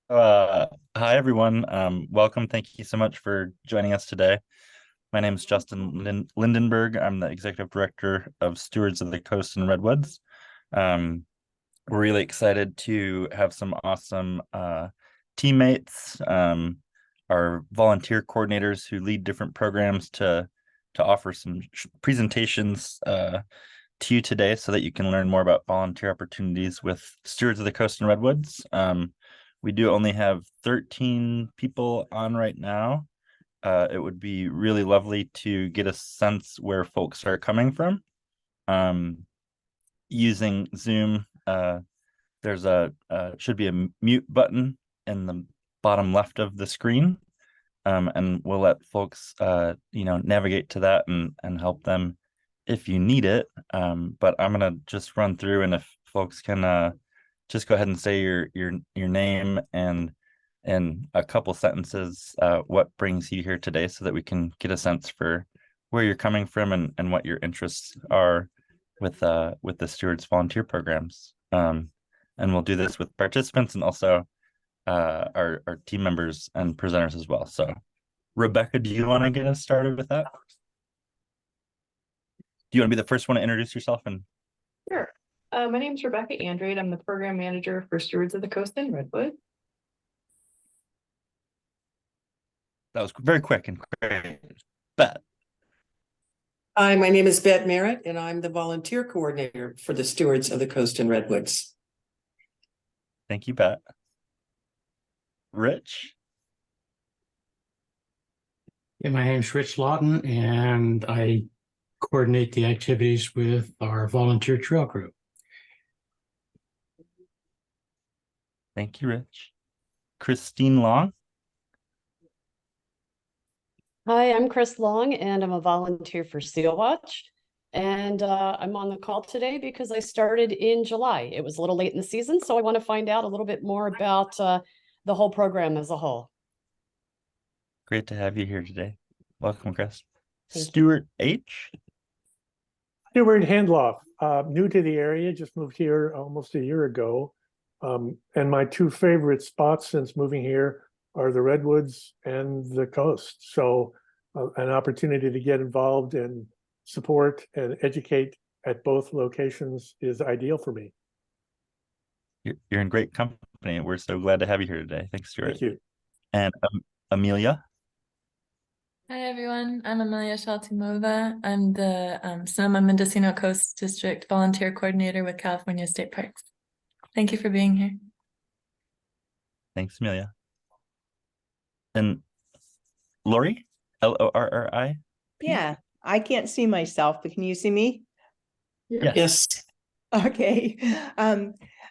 Hi everyone. Welcome. Thank you so much for joining us today. My name is Justin Lindenberg. I'm the executive director of Stewards of the Coast and Redwoods. We're really excited to have some awesome teammates, our volunteer coordinators who lead different programs to offer some presentations to you today so that you can learn more about volunteer opportunities with Stewards of the Coast and Redwoods. We do only have 13 people on right now. It would be really lovely to get a sense where folks are coming from. Using Zoom, there's should be a mute button in the bottom left of the screen. And we'll let folks navigate to that and help them if you need it. But I'm gonna just run through, and if folks can just go ahead and say your name and in a couple sentences what brings you here today, so that we can get a sense for where you're coming from and what your interests are with the Stewards volunteer programs. And we'll do this with participants and also our team members and presenters as well. So Rebecca, do you want to get us started with that? Do you want to be the first one to introduce yourself? And Sure. My name is Rebecca Andrade. I'm the program manager for Stewards of the Coast and Redwoods. that was very quick and great. Bet. Hi, my name is Bet Merritt, and I'm the volunteer coordinator for the Stewards of the Coast and Redwoods. Thank you, Bet. Rich? Yeah, my name is Rich Lawton, and I coordinate the activities with our volunteer trail group. Thank you, Rich. Christine Long? Hi, I'm Chris Long, and I'm a volunteer for Seal Watch. And I'm on the call today because I started in July. It was a little late in the season, so I want to find out a little bit more about the whole program as a whole. Great to have you here today. Welcome, Chris. Thank you. Stuart H. Stuart Handloff, new to the area, just moved here almost a year ago. And my two favorite spots since moving here are the Redwoods and the coast. So an opportunity to get involved and support and educate at both locations is ideal for me. You're in great company. We're so glad to have you here today. Thanks, Stuart. Thank you. And Amelia? Hi everyone, I'm Amelia Shaltimova. I'm the Sonoma Mendocino Coast District Volunteer Coordinator with California State Parks. Thank you for being here. Thanks, Amelia. And Lori? Lorri? Yeah, I can't see myself, but can you see me? Yes. Okay.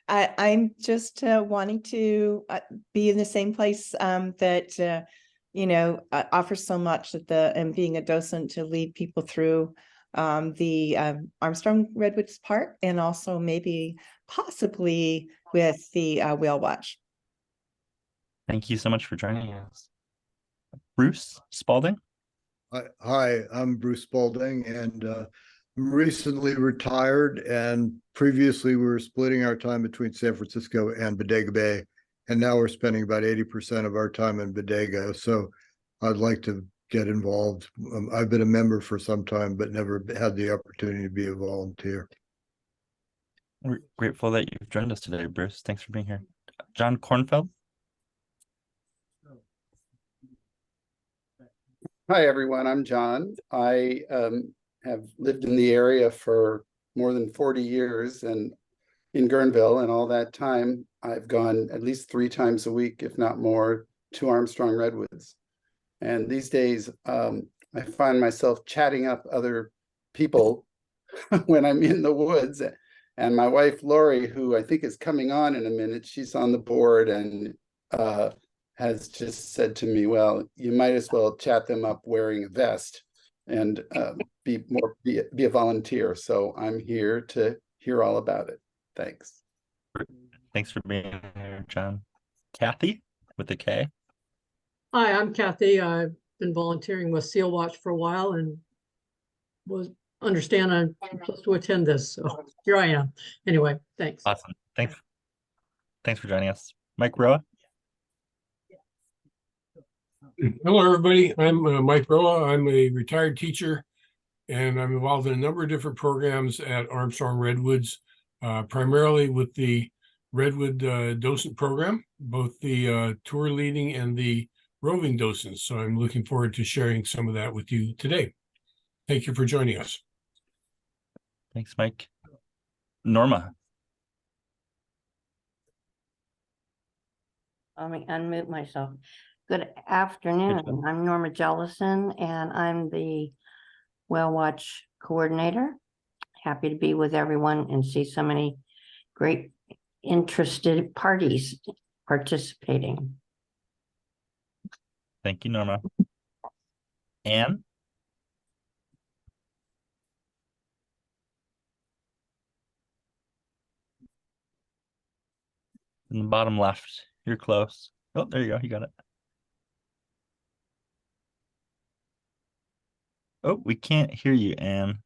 I'm just wanting to be in the same place that offers so much and being a docent to lead people through the Armstrong Redwoods Park, and also possibly with the Whale Watch. Thank you so much for joining us. Bruce Spalding? Hi, I'm Bruce Spalding, and I'm recently retired, and previously we were splitting our time between San Francisco and Bodega Bay, and now we're spending about 80% of our time in Bodega. So I'd like to get involved. I've been a member for some time, but never had the opportunity to be a volunteer. We're grateful that you've joined us today, Bruce. Thanks for being here. John Kornfeld? Hi, everyone. I'm John. I have lived in the area for more than 40 years and in Guerneville, and all that time I've gone at least 3 times a week, if not more, to Armstrong Redwoods. And these days I find myself chatting up other people when I'm in the woods. And my wife, Lori, who I think is coming on in a minute, she's on the board and has just said to me, well, you might as well chat them up wearing a vest and be a volunteer. So I'm here to hear all about it. Thanks. Thanks for being here, John. Kathy with a K? Hi, I'm Kathy. I've been volunteering with Seal Watch for a while and understand I'm supposed to attend this. So here I am. Anyway, thanks. Awesome. Thanks for joining us. Mike Roa? Hello, everybody. I'm Mike Broa. I'm a retired teacher, and I'm involved in a number of different programs at Armstrong Redwoods, primarily with the Redwood docent program, both the tour leading and the roving docents. So I'm looking forward to sharing some of that with you today. Thank you for joining us. Thanks, Mike. Norma. Let me unmute myself. Good afternoon. I'm Norma Jellison, and I'm the Whale Watch Coordinator. Happy to be with everyone and see so many great interested parties participating. Thank you, Norma. Anne? In the bottom left, you're close. Oh, there you go. You got it. Oh, we can't hear you, Anne.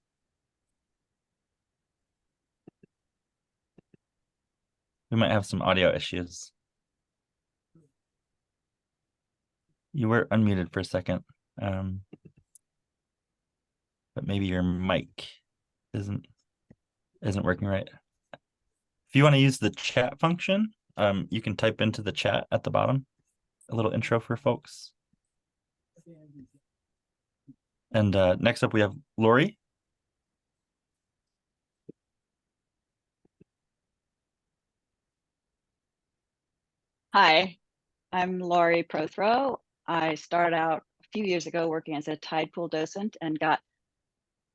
We might have some audio issues. You were unmuted for a second, but maybe your mic isn't working right. If you want to use the chat function, you can type into the chat at the bottom a little intro for folks. And next up we have Lori. Hi, I'm Laurie Prothrow. I started out a few years ago working as a tide pool docent and got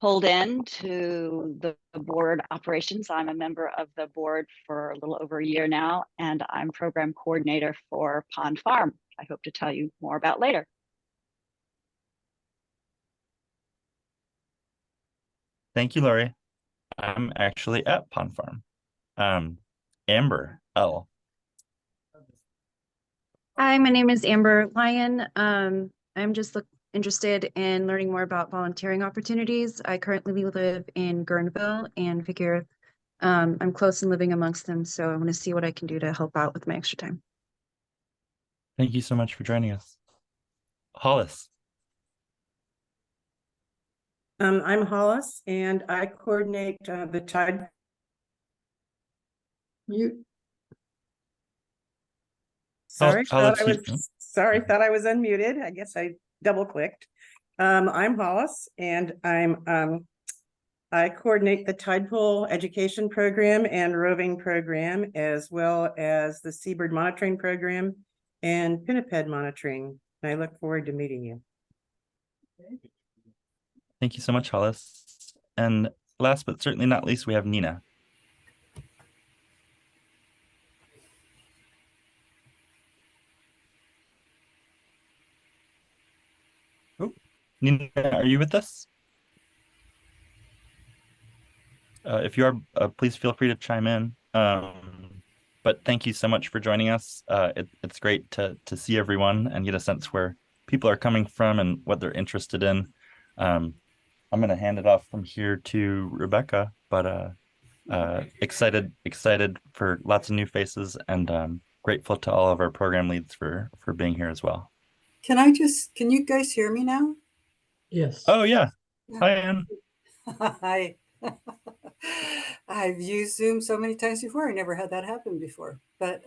pulled into the board operations. I'm a member of the board for a little over a year now, and I'm program coordinator for Pond Farm. I hope to tell you more about later. Thank you, Laurie. I'm actually at Pond Farm. Amber L. Hi, my name is Amber Lyon. I'm just interested in learning more about volunteering opportunities. I currently live in Guerneville and figure I'm close and living amongst them, so I want to see what I can do to help out with my extra time. Thank you so much for joining us. Hollis. I'm Hollis, and I coordinate the tide. Sorry, thought I was unmuted. I guess I double clicked. I'm Hollis, and I coordinate the tide pool education program and roving program, as well as the seabird monitoring program and pinniped monitoring. I look forward to meeting you. Thank you so much, Hollis. And last but certainly not least, we have Nina. Oh, Nina, are you with us? If you are, please feel free to chime in. But thank you so much for joining us. It's great to see everyone and get a sense where people are coming from and what they're interested in. I'm going to hand it off from here to Rebecca, but excited for lots of new faces, and grateful to all of our program leads for being here as well. Can you guys hear me now? Yes. Oh, yeah. Hi, Anne. Hi. I've used Zoom so many times before. I never had that happen before. But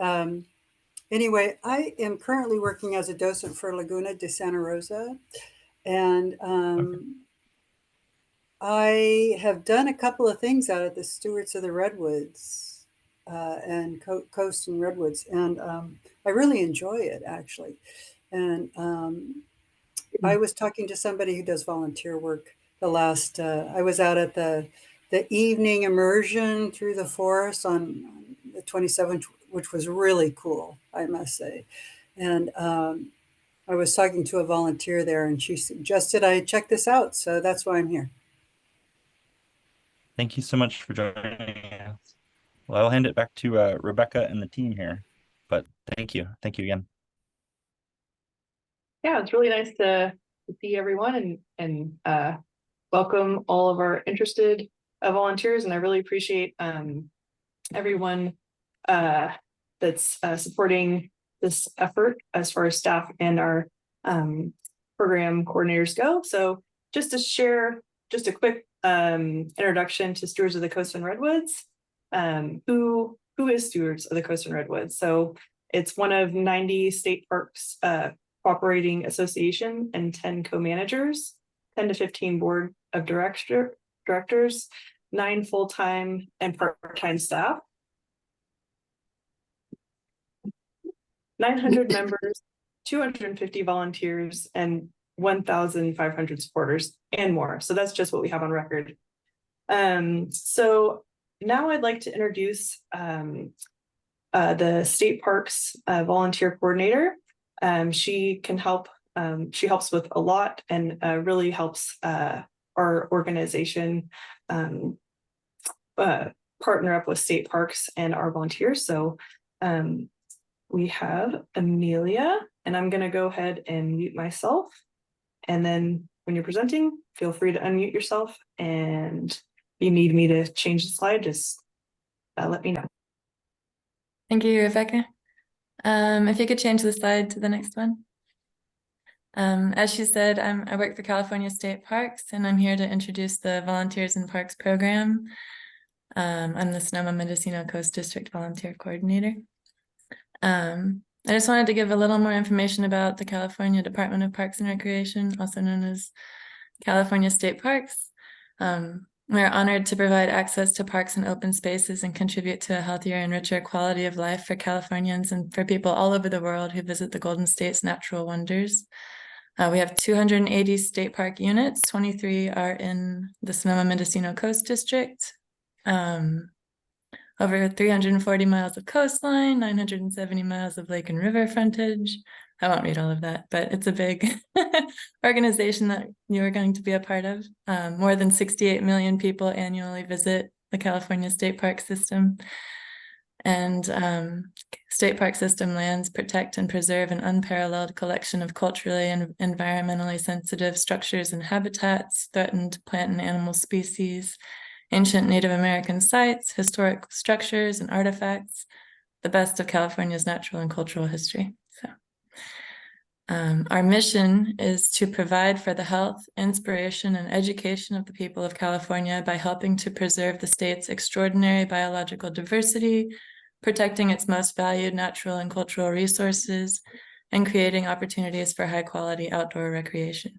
anyway, I am currently working as a docent for Laguna de Santa Rosa. And I have done a couple of things out at the Stewards of the Redwoods and Coast and Redwoods. And I really enjoy it, actually. And I was talking to somebody who does volunteer work I was out at the evening immersion through the forest on the 27th, which was really cool, I must say. And I was talking to a volunteer there, and she suggested I check this out. So that's why I'm here. Thank you so much for joining us. Well, I'll hand it back to Rebecca and the team here, but thank you. Thank you again. Yeah, it's really nice to see everyone and welcome all of our interested volunteers. And I really appreciate everyone that's supporting this effort as far as staff and our program coordinators go. So just to share just a quick introduction to Stewards of the Coast and Redwoods. Who is Stewards of the Coast and Redwoods? So it's one of 90 state parks cooperating association and 10 co-managers, 10 to 15 board of directors, 9 full-time and part-time staff, 900 members, 250 volunteers, and 1,500 supporters and more. So that's just what we have on record. So now I'd like to introduce the state parks volunteer coordinator. She can help. She helps with a lot and really helps our organization partner up with state parks and our volunteers. So we have Amelia, and I'm going to go ahead and mute myself. And then when you're presenting, feel free to unmute yourself. And if you need me to change the slide, just let me know. Thank you, Rebecca. If you could change the slide to the next one. As she said, I work for California State Parks, and I'm here to introduce the Volunteers in Parks program. I'm the Sonoma-Mendocino Coast District Volunteer Coordinator. I just wanted to give a little more information about the California Department of Parks and Recreation, also known as California State Parks. We're honored to provide access to parks and open spaces and contribute to a healthier and richer quality of life for Californians and for people all over the world who visit the Golden State's natural wonders. We have 280 state park units, 23 are in the Sonoma-Mendocino Coast District. Over 340 miles of coastline, 970 miles of lake and river frontage. I won't read all of that, but it's a big organization that you are going to be a part of. More than 68 million people annually visit the California State Park System. And State Park System lands protect and preserve an unparalleled collection of culturally and environmentally sensitive structures and habitats, threatened plant and animal species, ancient Native American sites, historic structures and artifacts, the best of California's natural and cultural history. So, our mission is to provide for the health, inspiration, and education of the people of California by helping to preserve the state's extraordinary biological diversity, protecting its most valued natural and cultural resources, and creating opportunities for high-quality outdoor recreation.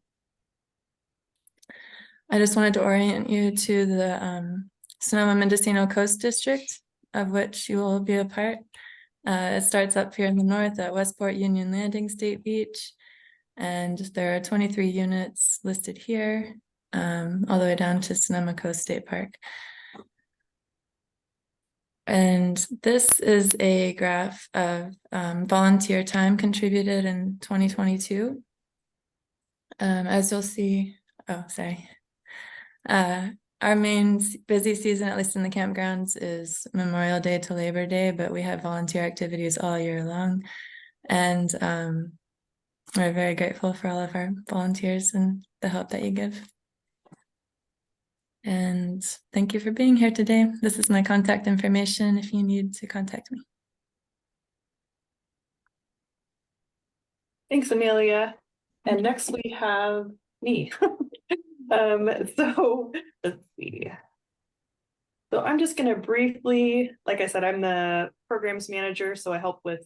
I just wanted to orient you to the Sonoma-Mendocino Coast District, of which you will be a part. It starts up here in the north at Westport Union Landing State Beach, and there are 23 units listed here, all the way down to Sonoma Coast State Park. And this is a graph of volunteer time contributed in 2022. As you'll see, our main busy season, at least in the campgrounds, is Memorial Day to Labor Day, but we have volunteer activities all year long. And we're very grateful for all of our volunteers and the help that you give. And thank you for being here today. This is my contact information if you need to contact me. Thanks, Amelia. And next we have me. So let's see. So I'm just going to briefly, like I said, I'm the programs manager, so I help with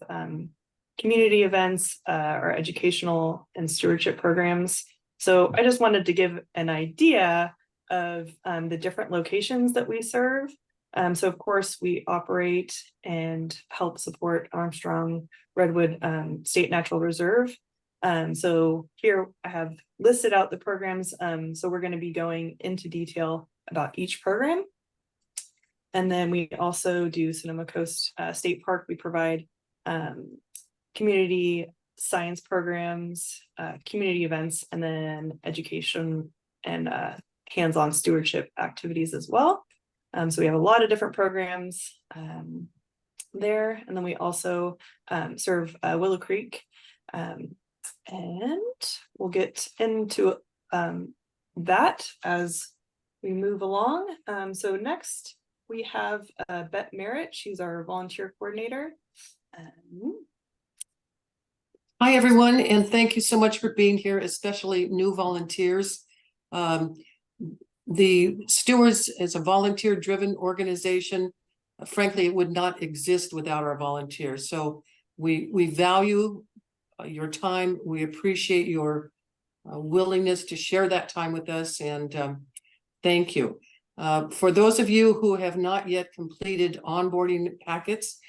community events or educational and stewardship programs. So I just wanted to give an idea of the different locations that we serve. So of course we operate and help support Armstrong Redwood State Natural Reserve. So here I have listed out the programs. So we're going to be going into detail about each program. And then we also do Sonoma Coast State Park. We provide community science programs, community events, and then education and hands-on stewardship activities as well. So we have a lot of different programs there. And then we also serve Willow Creek. And we'll get into that as we move along. So next we have Bette Merritt. She's our volunteer coordinator. Hi, Hi, everyone, and thank you so much for being here, especially new volunteers. The Stewards is a volunteer-driven organization. Frankly, it would not exist without our volunteers. So we value your time. We appreciate your willingness to share that time with us, and thank you. For those of you who have not yet completed onboarding packets,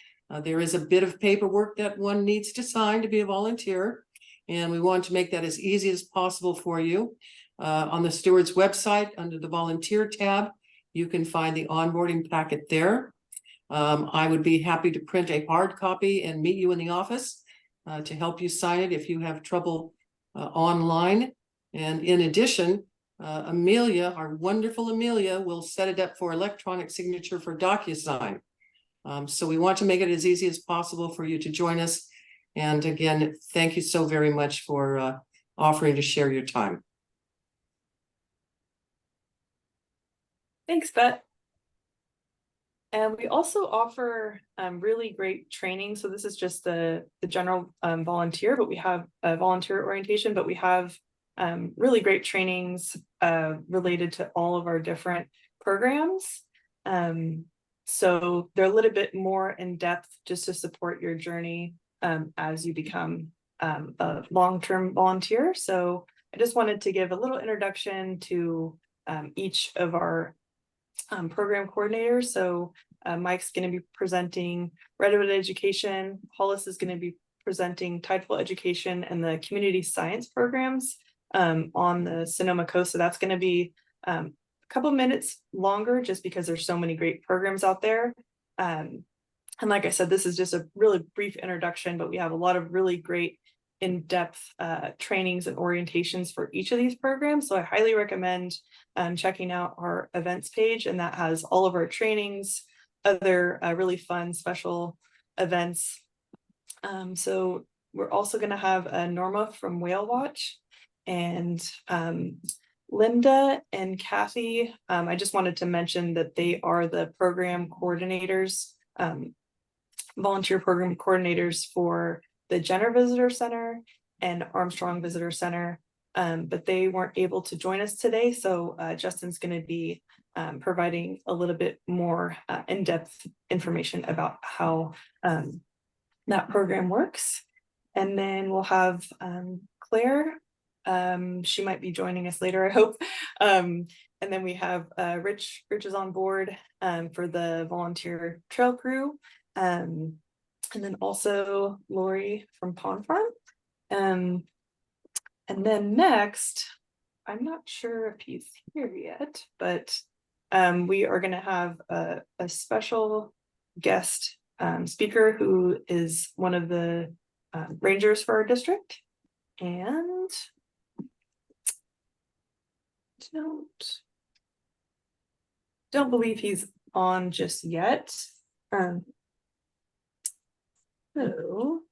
there is a bit of paperwork that one needs to sign to be a volunteer, and we want to make that as easy as possible for you. On the Stewards website, under the volunteer tab, you can find the onboarding packet there. I would be happy to print a hard copy and meet you in the office to help you sign it if you have trouble online. And in addition, Amelia, our wonderful Amelia, will set it up for electronic signature for DocuSign. So we want to make it as easy as possible for you to join us. And again, thank you so very much for offering to share your time. Thanks, Bet. And we also offer really great training. So this is just the general volunteer, but we have a volunteer orientation, but we have really great trainings related to all of our different programs. So they're a little bit more in depth just to support your journey as you become a long-term volunteer. So I just wanted to give a little introduction to each of our program coordinators. So Mike's going to be presenting Redwood Education. Hollis is going to be presenting Tideful Education and the community science programs on the Sonoma Coast. So that's going to be a couple minutes longer just because there's so many great programs out there. And like I said, this is just a really brief introduction, but we have a lot of really great in-depth trainings and orientations for each of these programs. So I highly recommend checking out our events page, and that has all of our trainings, other really fun special events. So we're also going to have Norma from Whale Watch, and Linda and Kathy. I just wanted to mention that they are the program coordinators, volunteer program coordinators for the Jenner Visitor Center and Armstrong Visitor Center, but they weren't able to join us today. So Justin's going to be providing a little bit more in-depth information about how that program works. And then we'll have Claire. She might be joining us later, I hope. And then we have Rich is on board for the volunteer trail crew. And then also Lori from Pond Farm. And then next, I'm not sure if he's here yet, but we are going to have a special guest speaker who is one of the rangers for our district. And don't believe he's on just yet. So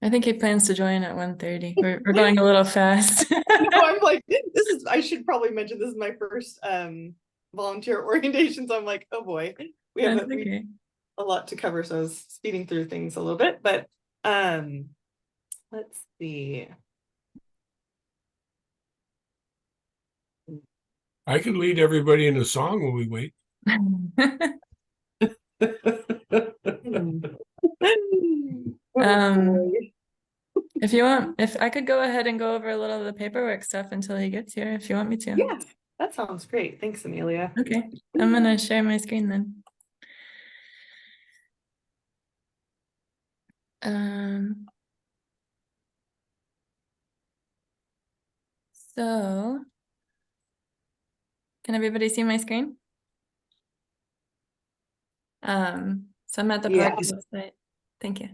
I think he plans to join at 1:30. We're going a little fast. No, I'm like, I should probably mention this is my first volunteer orientation. So I'm like, oh boy, we have a lot to cover. So I was speeding through things a little bit, but let's see. I can lead everybody in a song when we wait. If you want, if I could go ahead and go over a little of the paperwork stuff until he gets here, if you want me to. Yeah, that sounds great. Thanks, Amelia. Okay, I'm gonna share my screen then. So can everybody see my screen? So I'm at the park website. Thank you.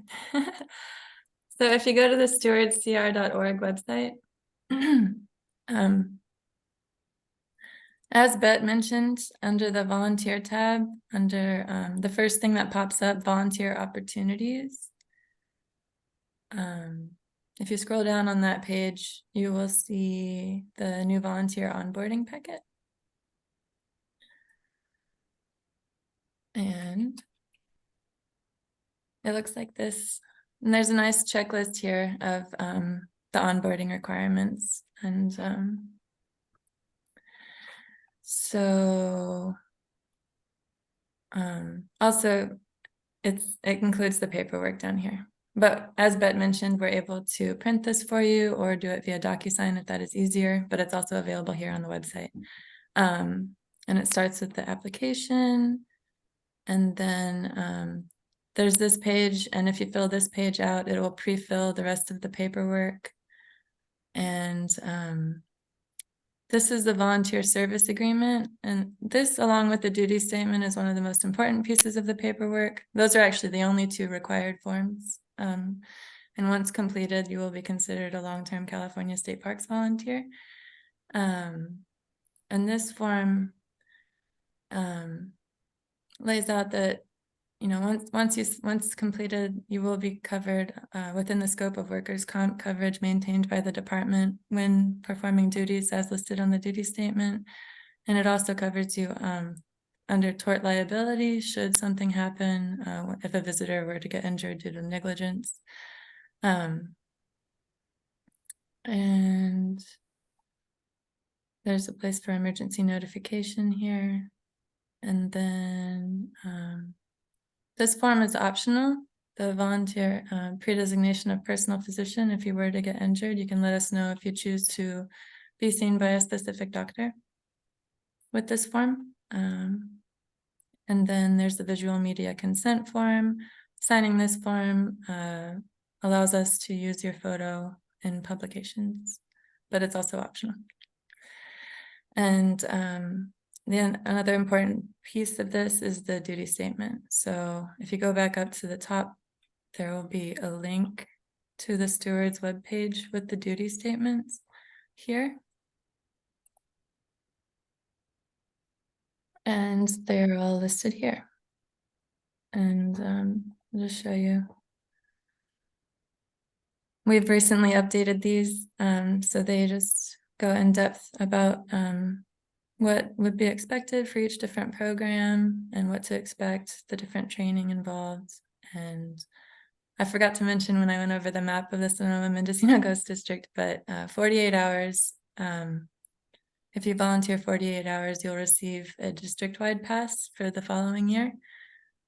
So if you go to the stewardscr.org website, as Bet mentioned, under the volunteer tab, under the first thing that pops up, volunteer opportunities. If you scroll down on that page, you will see the new volunteer onboarding packet. And It looks like this. And there's a nice checklist here of the onboarding requirements. And so also it includes the paperwork down here. But as Bet mentioned, we're able to print this for you or do it via DocuSign if that is easier, but it's also available here on the website. And it starts with the application, and then there's this page, and if you fill this page out, it will pre-fill the rest of the paperwork. And this is the volunteer service agreement, and this, along with the duty statement, is one of the most important pieces of the paperwork. Those are actually the only two required forms. And once completed, you will be considered a long-term California State Parks volunteer. And this form lays out that, you know, once completed, you will be covered within the scope of workers' comp coverage maintained by the department when performing duties as listed on the duty statement. And it also covers you under tort liability should something happen if a visitor were to get injured due to negligence. And there's a place for emergency notification here. And then this form is optional. The volunteer pre-designation of personal physician. If you were to get injured, you can let us know if you choose to be seen by a specific doctor with this form. And then there's the visual media consent form. Signing this form allows us to use your photo in publications, but it's also optional. And then another important piece of this is the duty statement. So if you go back up to the top, there will be a link to the Stewards webpage with the duty statements here. And they're all listed here. And I'll just show you. We've recently updated these, so they just go in depth about what would be expected for each different program and what to expect, the different training involved. And I forgot to mention when I went over the map of the Sonoma Mendocino Coast District, but 48 hours, if you volunteer 48 hours, you'll receive a district-wide pass for the following year,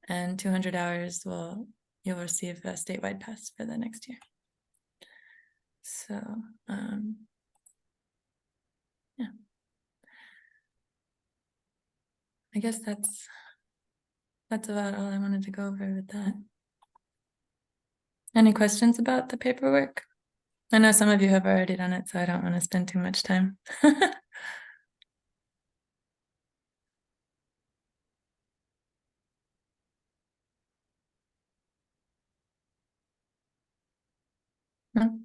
and 200 hours you'll receive a statewide pass for the next year. So, yeah. I guess that's about all I wanted to go over with that. Any questions about the paperwork? I know some of you have already done it, so I don't want to spend too much time. No?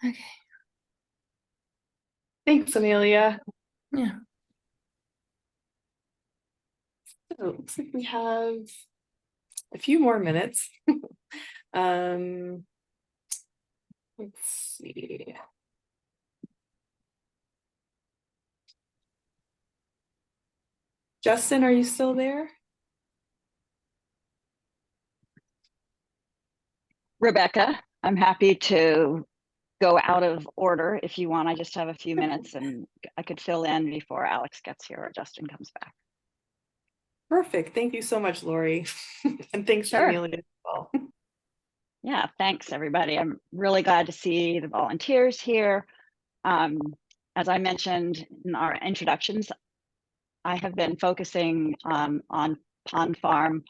Okay. Thanks, Amelia. Yeah. So it looks like we have a few more minutes. Let's see. Justin, are you still there? Rebecca, I'm happy to go out of order if you want. I just have a few minutes and I could fill in before Alex gets here or Justin comes back. Perfect. Thank you so much, Lori. And thanks to Amelia as well. Yeah, thanks everybody. I'm really glad to see the volunteers here. As I mentioned in our introductions, I have been focusing on pond farm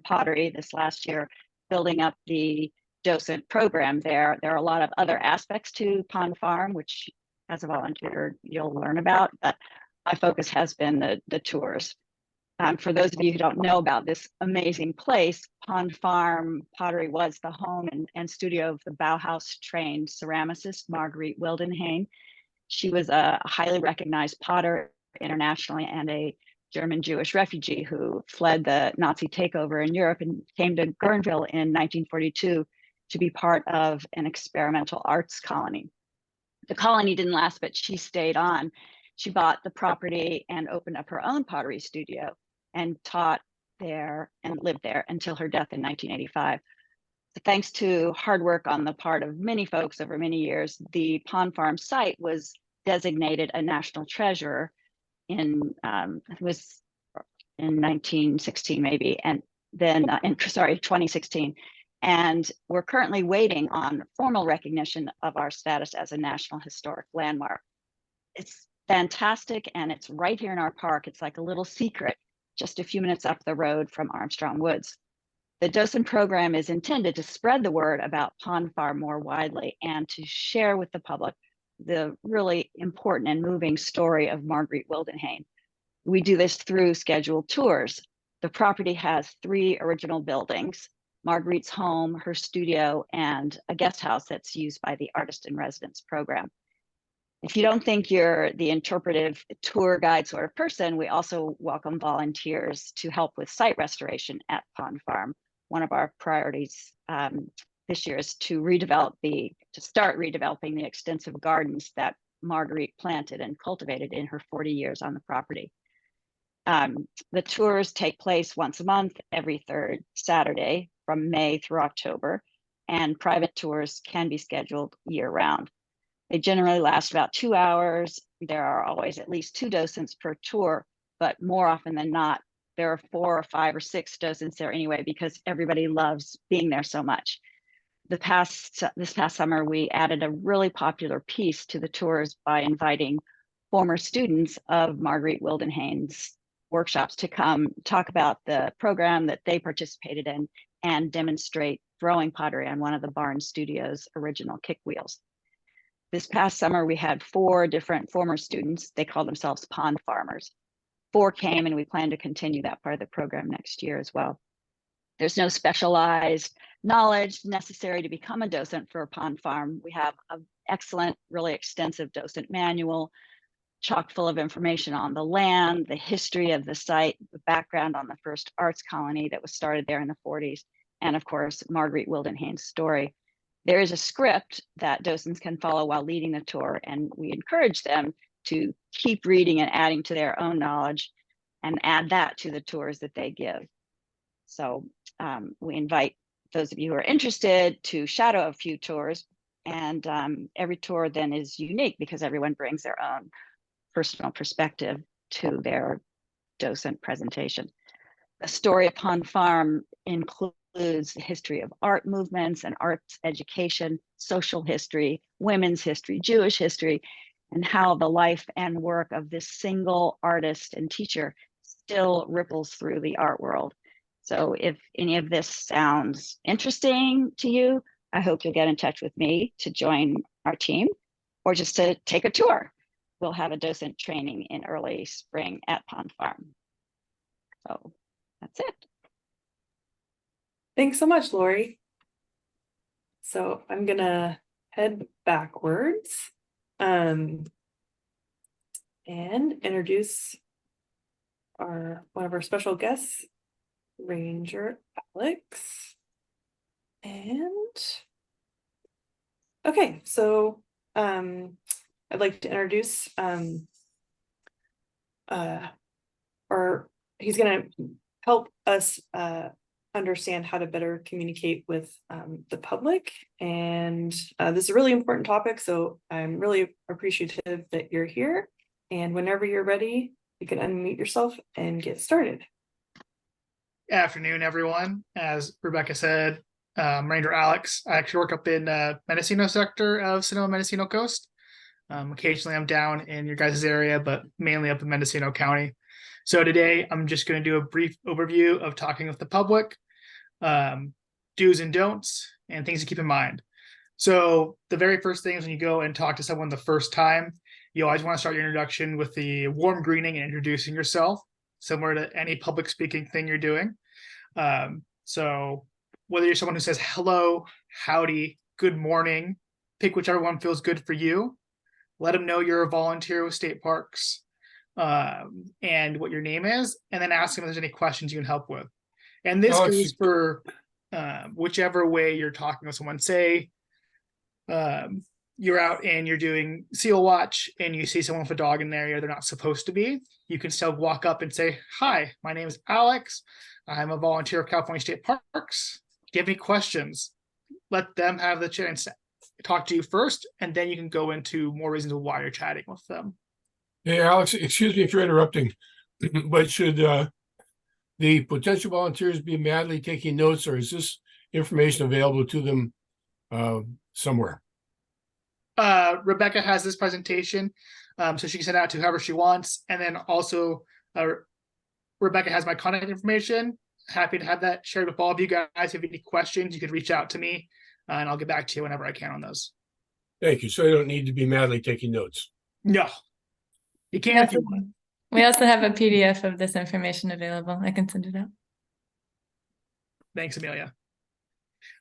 pottery this last year, building up the docent program there. There are a lot of other aspects to pond farm, which as a volunteer you'll learn about, but my focus has been the tours. For those of you who don't know about this amazing place, Pond Farm Pottery was the home and studio of the Bauhaus trained ceramicist Marguerite Wildenhain. She was a highly recognized potter internationally and a German Jewish refugee who fled the Nazi takeover in Europe and came to Guerneville in 1942 to be part of an experimental arts colony. The colony didn't last, but she stayed on. She bought the property and opened up her own pottery studio and taught there and lived there until her death in 1985. Thanks to hard work on the part of many folks over many years, the Pond Farm site was designated a national treasure in it was in 1916 maybe, and then sorry, 2016. And we're currently waiting on formal recognition of our status as a National Historic Landmark. It's fantastic, and it's right here in our park. It's like a little secret, just a few minutes up the road from Armstrong Woods. The docent program is intended to spread the word about Pond Farm more widely and to share with the public the really important and moving story of Marguerite Wildenhain. We do this through scheduled tours. The property has 3 original buildings: Marguerite's home, her studio, and a guest house that's used by the Artist in Residence program. If you don't think you're the interpretive tour guide sort of person, we also welcome volunteers to help with site restoration at Pond Farm. One of our priorities this year is to start redeveloping the extensive gardens that Marguerite planted and cultivated in her 40 years on the property. The tours take place once a month, every 3rd Saturday from May through October, and private tours can be scheduled year-round. They generally last about 2 hours. There are always at least 2 docents per tour, but more often than not, there are 4 or 5 or 6 docents there anyway, because everybody loves being there so much. This past summer, we added a really popular piece to the tours by inviting former students of Marguerite Wildenhain's workshops to come talk about the program that they participated in and demonstrate throwing pottery on one of the barn studio's original kick wheels. This past summer, we had 4 different former students. They call themselves pond farmers. 4 came, and we plan to continue that part of the program next year as well. There's no specialized knowledge necessary to become a docent for a pond farm. We have an excellent, really extensive docent manual, chock full of information on the land, the history of the site, the background on the first arts colony that was started there in the 40s, and of course, Marguerite Wildenhain's story. There is a script that docents can follow while leading the tour, and we encourage them to keep reading and adding to their own knowledge and add that to the tours that they give. So we invite those of you who are interested to shadow a few tours, and every tour then is unique because everyone brings their own personal perspective to their docent presentation. The story of Pond Farm includes the history of art movements and arts education, social history, women's history, Jewish history, and how the life and work of this single artist and teacher still ripples through the art world. So if any of this sounds interesting to you, I hope you'll get in touch with me to join our team or just to take a tour. We'll have a docent training in early spring at Pond Farm. So that's it. Thanks so much, Lori. So I'm gonna head backwards and introduce one of our special guests, Ranger Alex. And okay, so I'd like to introduce he's gonna help us understand how to better communicate with the public. And this is a really important topic, so I'm really appreciative that you're here. And whenever you're ready, you can unmute yourself and get started. Afternoon, everyone. As Rebecca said, Ranger Alex. I actually work up in Mendocino sector of Sonoma-Mendocino Coast. Occasionally I'm down in your guys' area, but mainly up in Mendocino County. So today I'm just going to do a brief overview of talking with the public, do's and don'ts, and things to keep in mind. So the very first thing is when you go and talk to someone the first time, you always want to start your introduction with the warm greeting and introducing yourself, similar to any public speaking thing you're doing. So whether you're someone who says hello, howdy, good morning, pick whichever one feels good for you. Let them know you're a volunteer with state parks and what your name is, and then ask them if there's any questions you can help with. And this goes for whichever way you're talking with someone. Say you're out and you're doing seal watch and you see someone with a dog in an area they're not supposed to be, you can still walk up and say, "Hi, my name is Alex. I'm a volunteer of California State Parks. Do you have any questions?" Let them have the chance to talk to you first, and then you can go into more reasons why you're chatting with them. Hey, Alex, excuse me if you're interrupting, but should the potential volunteers be madly taking notes, or is this information available to them somewhere? Rebecca has this presentation, so she can send it out to whoever she wants. And then also, Rebecca has my contact information. Happy to have that shared with all of you guys. If you have any questions, you could reach out to me, and I'll get back to you whenever I can on those. Thank you. So you don't need to be madly taking notes. No, you can if you want. We also have a PDF of this information available. I can send it out. Thanks, Amelia.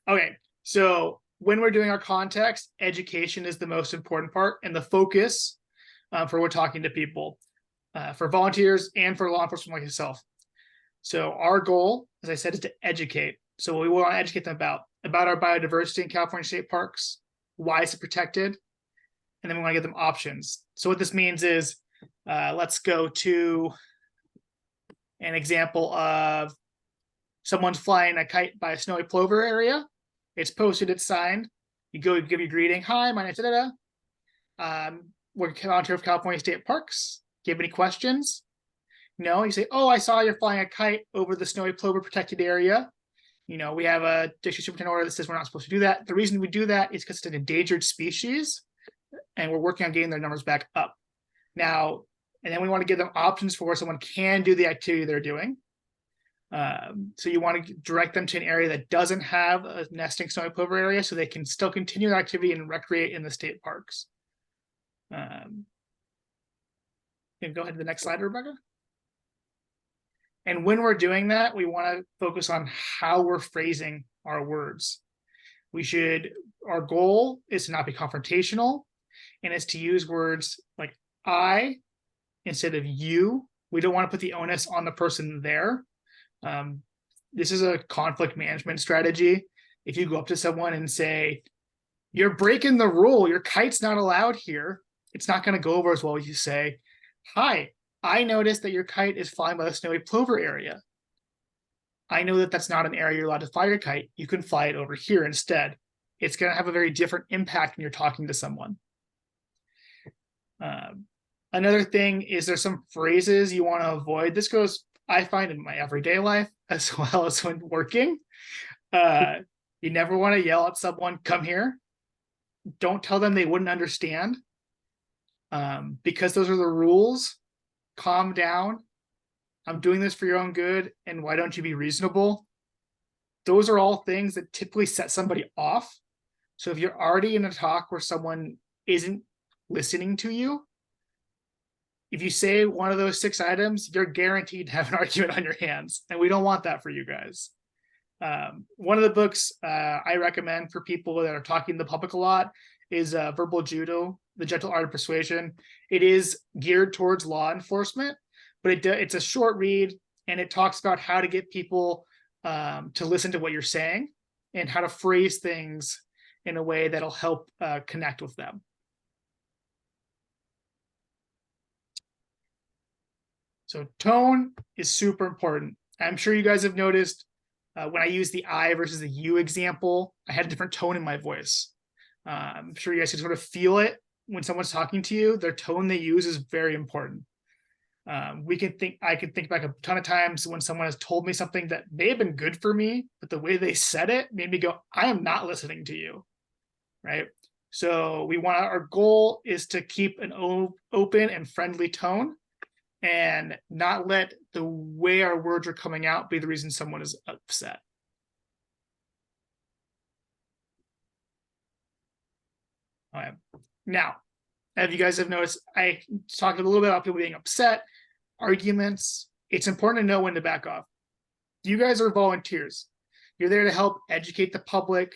Okay, so when we're doing our context, education is the most important part and the focus for we're talking to people, for volunteers and for law enforcement like yourself. So our goal, as I said, is to educate. So we want to educate them about our biodiversity in California state parks, why is it protected, and then we want to give them options. So what this means is, let's go to an example of someone's flying a kite by a snowy plover area. It's posted, it's signed. You go give your greeting. "Hi, my name's da-da-da. We're volunteer of California State Parks. Do you have any questions?" No, you say, "Oh, I saw you're flying a kite over the snowy plover protected area. You know, we have a district superintendent order that says we're not supposed to do that. The reason we do that is because it's an endangered species, and we're working on getting their numbers back up." Now, and then we want to give them options for where someone can do the activity they're doing. So you want to direct them to an area that doesn't have a nesting snowy plover area, so they can still continue their activity and recreate in the state parks. You can go ahead to the next slide, Rebecca. And when we're doing that, we want to focus on how we're phrasing our words. Our goal is to not be confrontational, and it's to use words like "I" instead of "you." We don't want to put the onus on the person there. This is a conflict management strategy. If you go up to someone and say, "You're breaking the rule, your kite's not allowed here," it's not going to go over as well as you say, "Hi, I noticed that your kite is flying by the snowy plover area. I know that that's not an area you're allowed to fly your kite. You can fly it over here instead." It's going to have a very different impact when you're talking to someone. Another thing is there's some phrases you want to avoid. This goes, I find, in my everyday life as well as when working. You never want to yell at someone, "Come here." Don't tell them they wouldn't understand, because those are the rules. Calm down. I'm doing this for your own good, and why don't you be reasonable? Those are all things that typically set somebody off. So if you're already in a talk where someone isn't listening to you, if you say one of those 6 items, you're guaranteed to have an argument on your hands, and we don't want that for you guys. One of the books I recommend for people that are talking to the public a lot is Verbal Judo, The Gentle Art of Persuasion. It is geared towards law enforcement, but it's a short read, and it talks about how to get people to listen to what you're saying and how to phrase things in a way that'll help connect with them. So tone is super important. I'm sure you guys have noticed when I use the "I" versus the "you" example, I had a different tone in my voice. I'm sure you guys can sort of feel it when someone's talking to you. Their tone they use is very important. I can think back a ton of times when someone has told me something that may have been good for me, but the way they said it made me go, "I am not listening to you." Right? So our goal is to keep an open and friendly tone, and not let the way our words are coming out be the reason someone is upset. All right. Now, as you guys have noticed, I talked a little bit about people being upset, arguments. It's important to know when to back off. You guys are volunteers. You're there to help educate the public,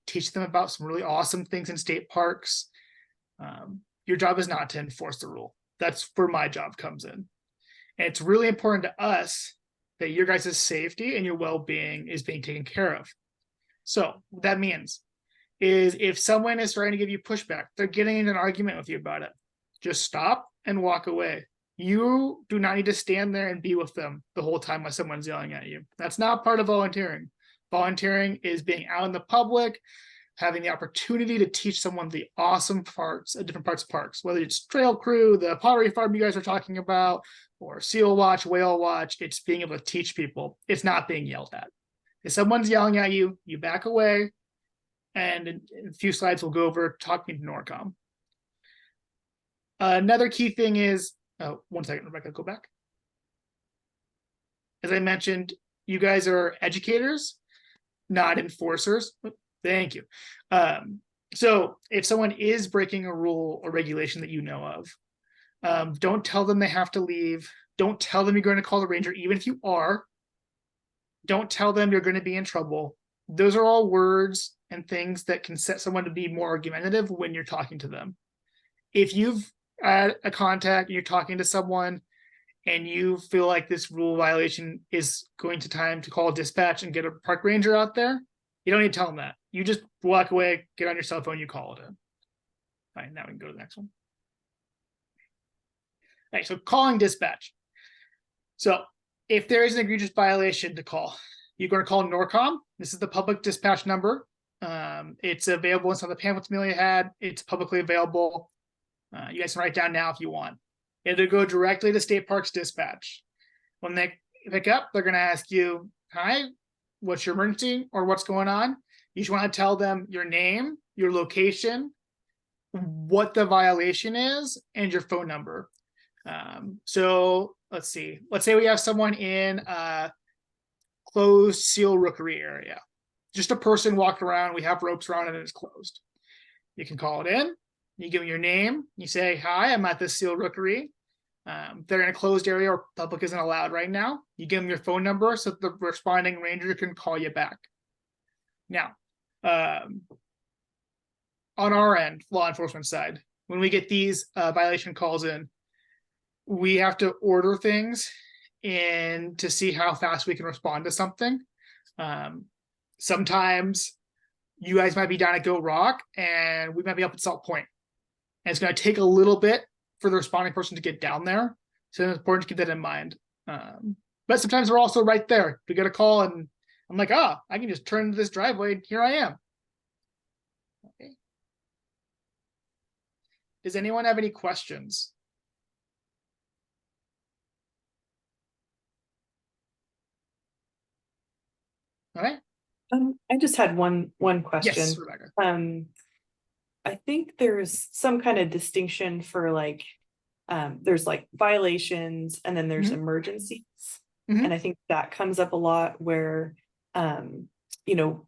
teach them about some really awesome things in state parks. Your job is not to enforce the rule. That's where my job comes in. And it's really important to us that your guys' safety and your well-being is being taken care of. So what that means is if someone is trying to give you pushback, they're getting in an argument with you about it, just stop and walk away. You do not need to stand there and be with them the whole time when someone's yelling at you. That's not part of volunteering. Volunteering is being out in the public, having the opportunity to teach someone the awesome parts of different parts of parks, whether it's trail crew, the pottery farm you guys are talking about, or seal watch, whale watch. It's being able to teach people. It's not being yelled at. If someone's yelling at you, you back away, and in a few slides we'll go over talking to NORCOM. Another key thing is, oh, 1 second, Rebecca, go back. As I mentioned, you guys are educators, not enforcers. Thank you. So if someone is breaking a rule or regulation that you know of, don't tell them they have to leave. Don't tell them you're going to call the ranger, even if you are. Don't tell them you're going to be in trouble. Those are all words and things that can set someone to be more argumentative when you're talking to them. If you've had a contact, you're talking to someone, and you feel like this rule violation is going to time to call dispatch and get a park ranger out there, you don't need to tell them that. You just walk away, get on your cell phone, you call it in. All right, now we can go to the next one. All right, so calling dispatch. So if there is an egregious violation to call, you're going to call NORCOM. This is the public dispatch number. It's available in some of the pamphlets Amelia had. It's publicly available. You guys can write it down now if you want. It'll go directly to State Parks Dispatch. When they pick up, they're going to ask you, hi, what's your emergency or what's going on? You just want to tell them your name, your location, what the violation is, and your phone number. So let's see. Let's say we have someone in a closed seal rookery area. Just a person walking around. We have ropes around it and it's closed. You can call it in. You give them your name. You say, hi, I'm at this seal rookery. They're in a closed area or public isn't allowed right now. You give them your phone number so the responding ranger can call you back. Now, on our end, law enforcement side, when we get these violation calls in, we have to order things in to see how fast we can respond to something. Sometimes you guys might be down at Goat Rock and we might be up at Salt Point. And it's going to take a little bit for the responding person to get down there. So it's important to keep that in mind. But sometimes we're also right there. We get a call and I'm like, I can just turn into this driveway and here I am. Okay. Does anyone have any questions? All right. I just had one question. Yes, Rebecca. I think there's some kind of distinction for like, there's like violations and then there's emergencies. And I think that comes up a lot where, you know,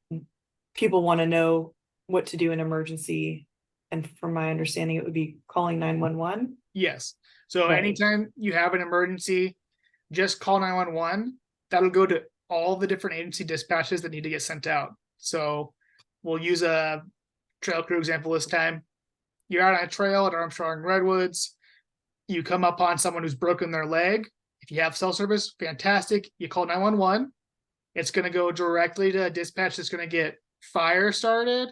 people want to know what to do in emergency. And from my understanding, it would be calling 911. Yes. So Right. anytime you have an emergency, just call 911. That'll go to all the different agency dispatches that need to get sent out. So we'll use a trail crew example this time. You're out on a trail at Armstrong Redwoods. You come upon someone who's broken their leg. If you have cell service, fantastic. You call 911. It's going to go directly to a dispatch that's going to get fire started,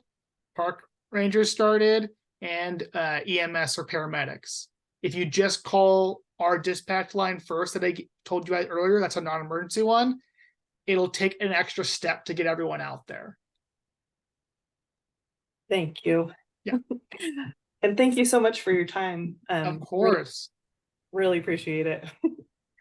park rangers started, and EMS or paramedics. If you just call our dispatch line first that I told you earlier, that's a non-emergency one, it'll take an extra step to get everyone out there. Thank you. Yeah. And thank you so much for your time. Of course. Really appreciate it.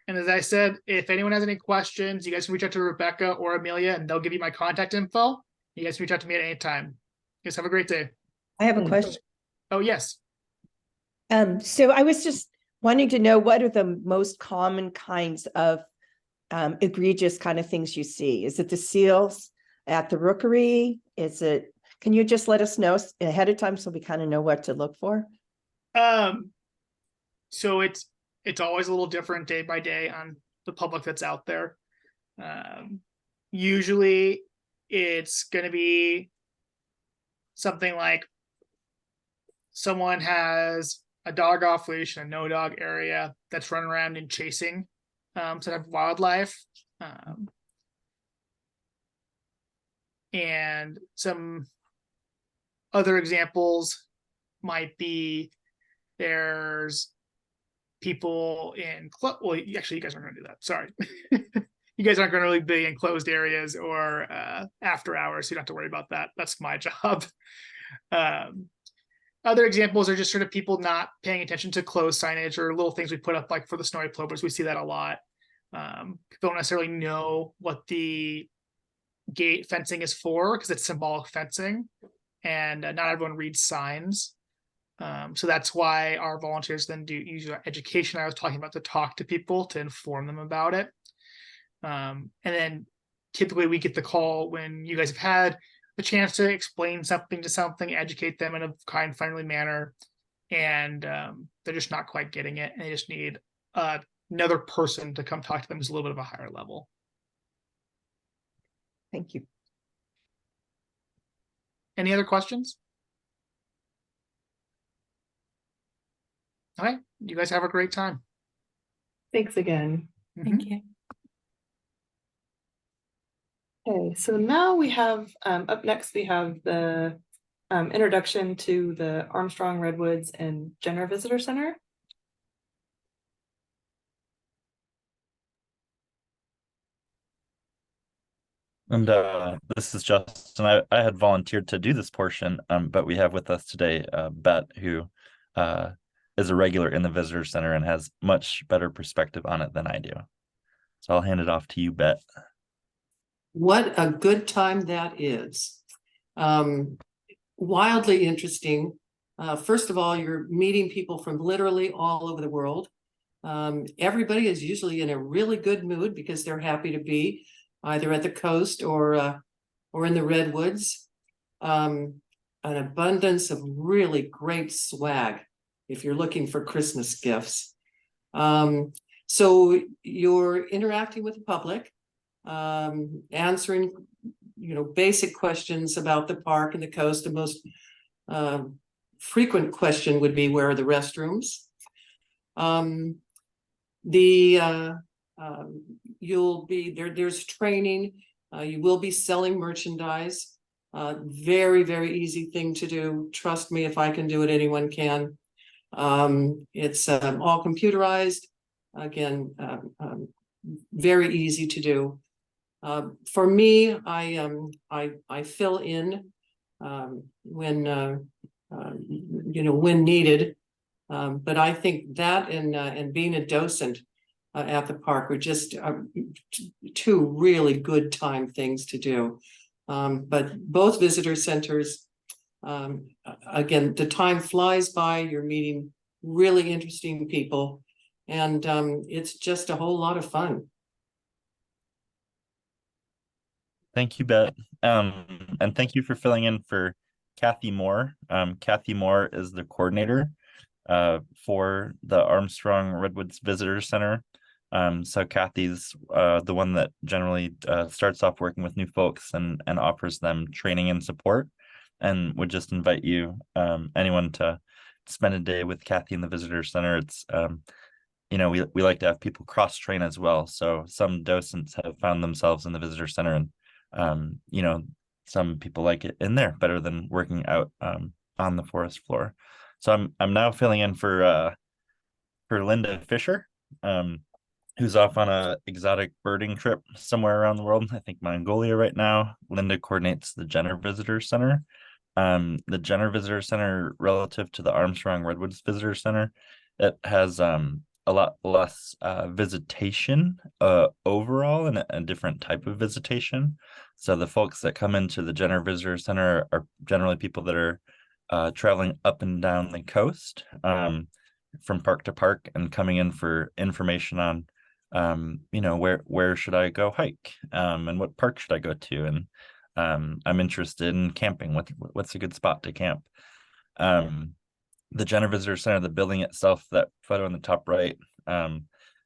And as I said, if anyone has any questions, you guys can reach out to Rebecca or Amelia and they'll give you my contact info. You guys can reach out to me at any time. You guys have a great day. I have a question. Oh, yes. So I was just wanting to know, what are the most common kinds of egregious kind of things you see? Is it the seals at the rookery? Can you just let us know ahead of time so we kind of know what to look for? So it's always a little different day by day on the public that's out there. Usually it's going to be something like someone has a dog off leash in a no dog area that's running around and chasing sort of wildlife. And some Other examples might be there's people in well, actually, you guys aren't going to do that. Sorry. You guys aren't going to really be in closed areas or after hours, so you don't have to worry about that. That's my job. Other examples are just sort of people not paying attention to closed signage or little things we put up, like for the snowy plovers. We see that a lot. People don't necessarily know what the gate fencing is for because it's symbolic fencing, and not everyone reads signs. So that's why our volunteers then do use education I was talking about to talk to people to inform them about it. And then typically we get the call when you guys have had the chance to explain something to something, educate them in a kind, friendly manner, and they're just not quite getting it, and they just need another person to come talk to them who's a little bit of a higher level. Thank you. Any other questions? All right, you guys have a great time. Thanks again. Thank you. Okay, so now we have, up next, we have the introduction to the Armstrong Redwoods and Jenner Visitor Center. And this is Justin. I had volunteered to do this portion, but we have with us today Bet, who is a regular in the visitor center and has much better perspective on it than I do. So I'll hand it off to you, Bet. What a good time that is. Wildly interesting. First of all, you're meeting people from literally all over the world. Everybody is usually in a really good mood because they're happy to be either at the coast or in the redwoods. An abundance of really great swag if you're looking for Christmas gifts. So you're interacting with the public, answering, basic questions about the park and the coast. The most frequent question would be, where are the restrooms? You'll be there. There's training. You will be selling merchandise. Very, very easy thing to do. Trust me, if I can do it, anyone can. It's all computerized. Again, very easy to do. For me, I fill in when when needed. But I think that and being a docent at the park are just two really good time things to do. But both visitor centers, again, the time flies by. You're meeting really interesting people, and it's just a whole lot of fun. Thank you, Bet. And thank you for filling in for Kathy Moore. Kathy Moore is the coordinator for the Armstrong Redwoods Visitor Center. So Kathy's the one that generally starts off working with new folks and offers them training and support, and would just invite you, anyone, to spend a day with Kathy in the Visitor Center. It's we like to have people cross train as well. So some docents have found themselves in the Visitor Center, and some people like it in there better than working out on the forest floor. So I'm now filling in for Linda Fisher, who's off on a exotic birding trip somewhere around the world. I think Mongolia right now. Linda coordinates the Jenner Visitor Center. The Jenner Visitor Center, relative to the Armstrong Redwoods Visitor Center, it has a lot less visitation overall, and a different type of visitation. So the folks that come into the Jenner Visitor Center are generally people that are traveling up and down the coast, from park to park, and coming in for information on where should I go hike, and what park should I go to, and I'm interested in camping. What's a good spot to camp? The Jenner Visitor Center, the building itself, that photo in the top right,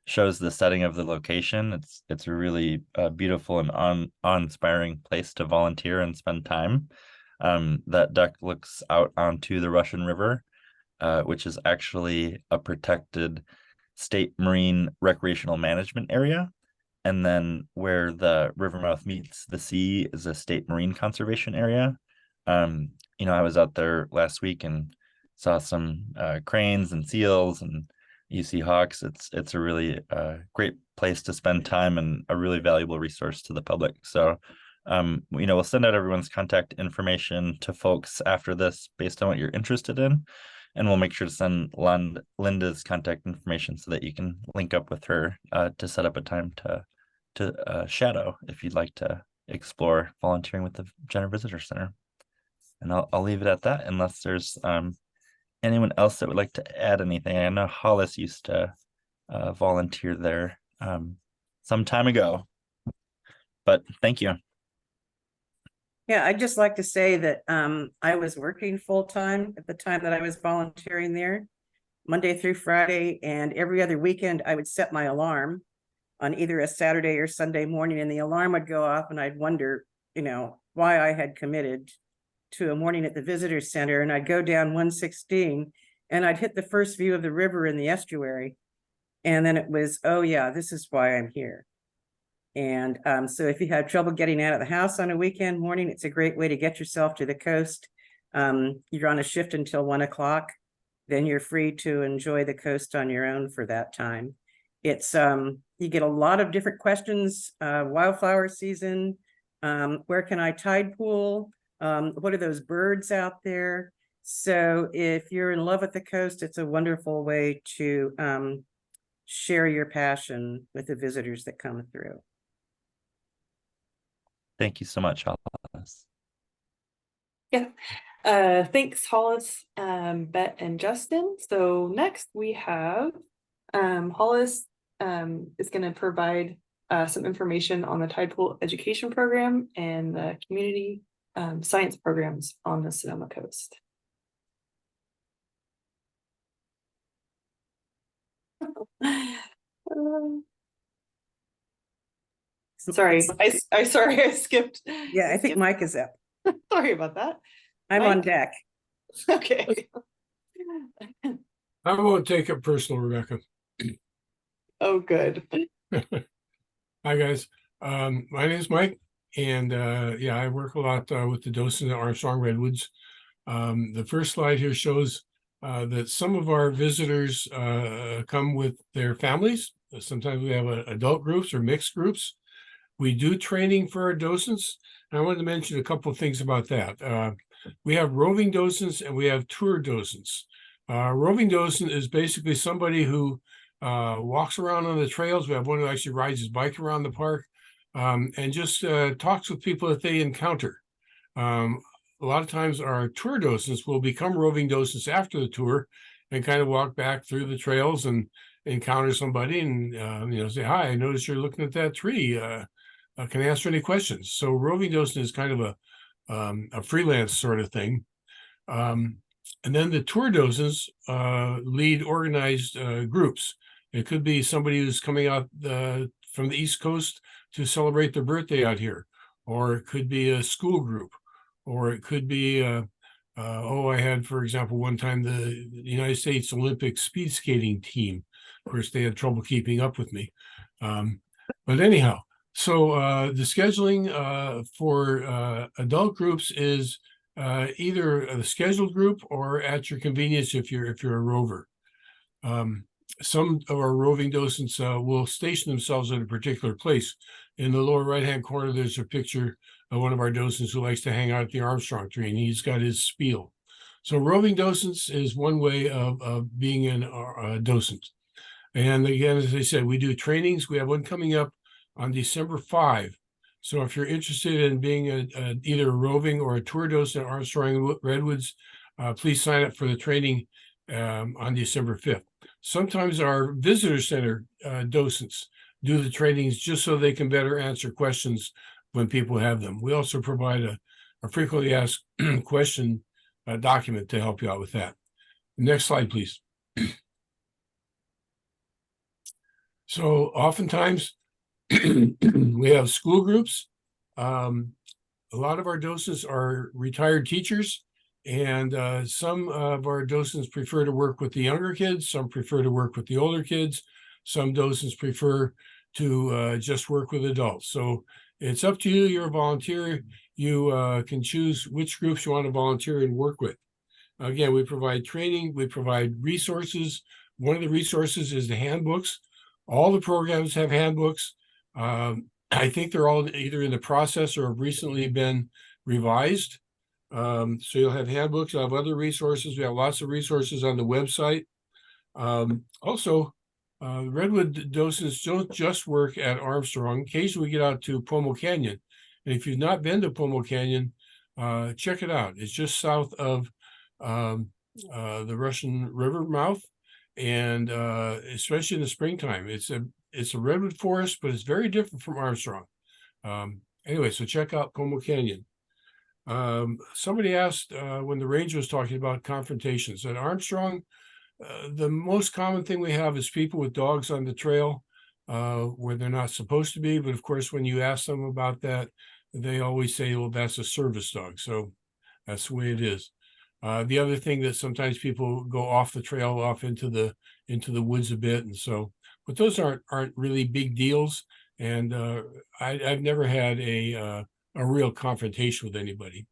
shows the setting of the location. It's a really beautiful and awe-inspiring place to volunteer and spend time. That deck looks out onto the Russian River, which is actually a protected state marine recreational management area. And then where the river mouth meets the sea is a state marine conservation area. I was out there last week and saw some cranes and seals, and you see hawks. It's a really great place to spend time and a really valuable resource to the public. So we'll send out everyone's contact information to folks after this based on what you're interested in. And we'll make sure to send Linda's contact information so that you can link up with her to set up a time to shadow if you'd like to explore volunteering with the Jenner Visitor Center. And I'll leave it at that unless there's anyone else that would like to add anything. I know Hollis used to volunteer there some time ago, but thank you. Yeah, I'd just like to say that I was working full-time at the time that I was volunteering there, Monday through Friday, and every other weekend I would set my alarm on either a Saturday or Sunday morning, and the alarm would go off and I'd wonder, why I had committed to a morning at the visitor center, and I'd go down 116 and I'd hit the first view of the river in the estuary. And then it was, oh yeah, this is why I'm here. And so if you have trouble getting out of the house on a weekend morning, it's a great way to get yourself to the coast. You're on a shift until 1 o'clock. Then you're free to enjoy the coast on your own for that time. It's you get a lot of different questions, wildflower season, where can I tide pool? What are those birds out there? So if you're in love with the coast, it's a wonderful way to share your passion with the visitors that come through. Thank you so much, Hollis. Yeah. Thanks, Hollis, Bet, and Justin. So next we have Hollis is going to provide some information on the tide pool education program and the community science programs on the Sonoma coast. Sorry, I skipped. Yeah, I think Mike is up. Sorry about that. I'm Mike? on deck. Okay. I won't take it personal, Rebecca. Oh, good. Hi, guys. My name is Mike, and I work a lot with the docents at Armstrong Redwoods. The first slide here shows that some of our visitors come with their families. Sometimes we have adult groups or mixed groups. We do training for our docents. And I wanted to mention a couple of things about that. We have roving docents and we have tour docents. Roving docent is basically somebody who walks around on the trails. We have one who actually rides his bike around the park and just talks with people that they encounter. A lot of times our tour docents will become roving docents after the tour and kind of walk back through the trails and encounter somebody and say, hi, I noticed you're looking at that tree. Can I answer any questions? So roving docent is kind of a freelance sort of thing. And then the tour docents lead organized groups. It could be somebody who's coming out from the East Coast to celebrate their birthday out here, or it could be a school group, or it could be, I had, for example, one time the United States Olympic speed skating team. Of course, they had trouble keeping up with me. But anyhow, so the scheduling for adult groups is either a scheduled group or at your convenience if you're a rover. Some of our roving docents will station themselves at a particular place. In the lower right-hand corner, there's a picture of one of our docents who likes to hang out at the Armstrong tree, and he's got his spiel. So roving docents is one way of being a docent. And again, as I said, we do trainings. We have one coming up on December 5. So if you're interested in being either a roving or a tour docent at Armstrong Redwoods, please sign up for the training on December 5th. Sometimes our visitor center docents do the trainings just so they can better answer questions when people have them. We also provide a frequently asked question document to help you out with that. Next slide, please. So oftentimes we have school groups. A lot of our docents are retired teachers, and some of our docents prefer to work with the younger kids. Some prefer to work with the older kids. Some docents prefer to just work with adults. So it's up to you. You're a volunteer. You can choose which groups you want to volunteer and work with. Again, we provide training, we provide resources. One of the resources is the handbooks. All the programs have handbooks. I think they're all either in the process or have recently been revised. So you'll have handbooks, you'll have other resources. We have lots of resources on the website. Also, Redwood docents don't just work at Armstrong. Occasionally we get out to Pomo Canyon. And if you've not been to Pomo Canyon, check it out. It's just south of the Russian River mouth, and especially in the springtime. It's a redwood forest, but it's very different from Armstrong. Anyway, so check out Pomo Canyon. Somebody asked when the ranger was talking about confrontations at Armstrong. The most common thing we have is people with dogs on the trail where they're not supposed to be. But of course, when you ask them about that, they always say, well, that's a service dog. So that's the way it is. The other thing that sometimes people go off the trail, off into the woods a bit. And so, but those aren't really big deals. And I've never had a real confrontation with anybody.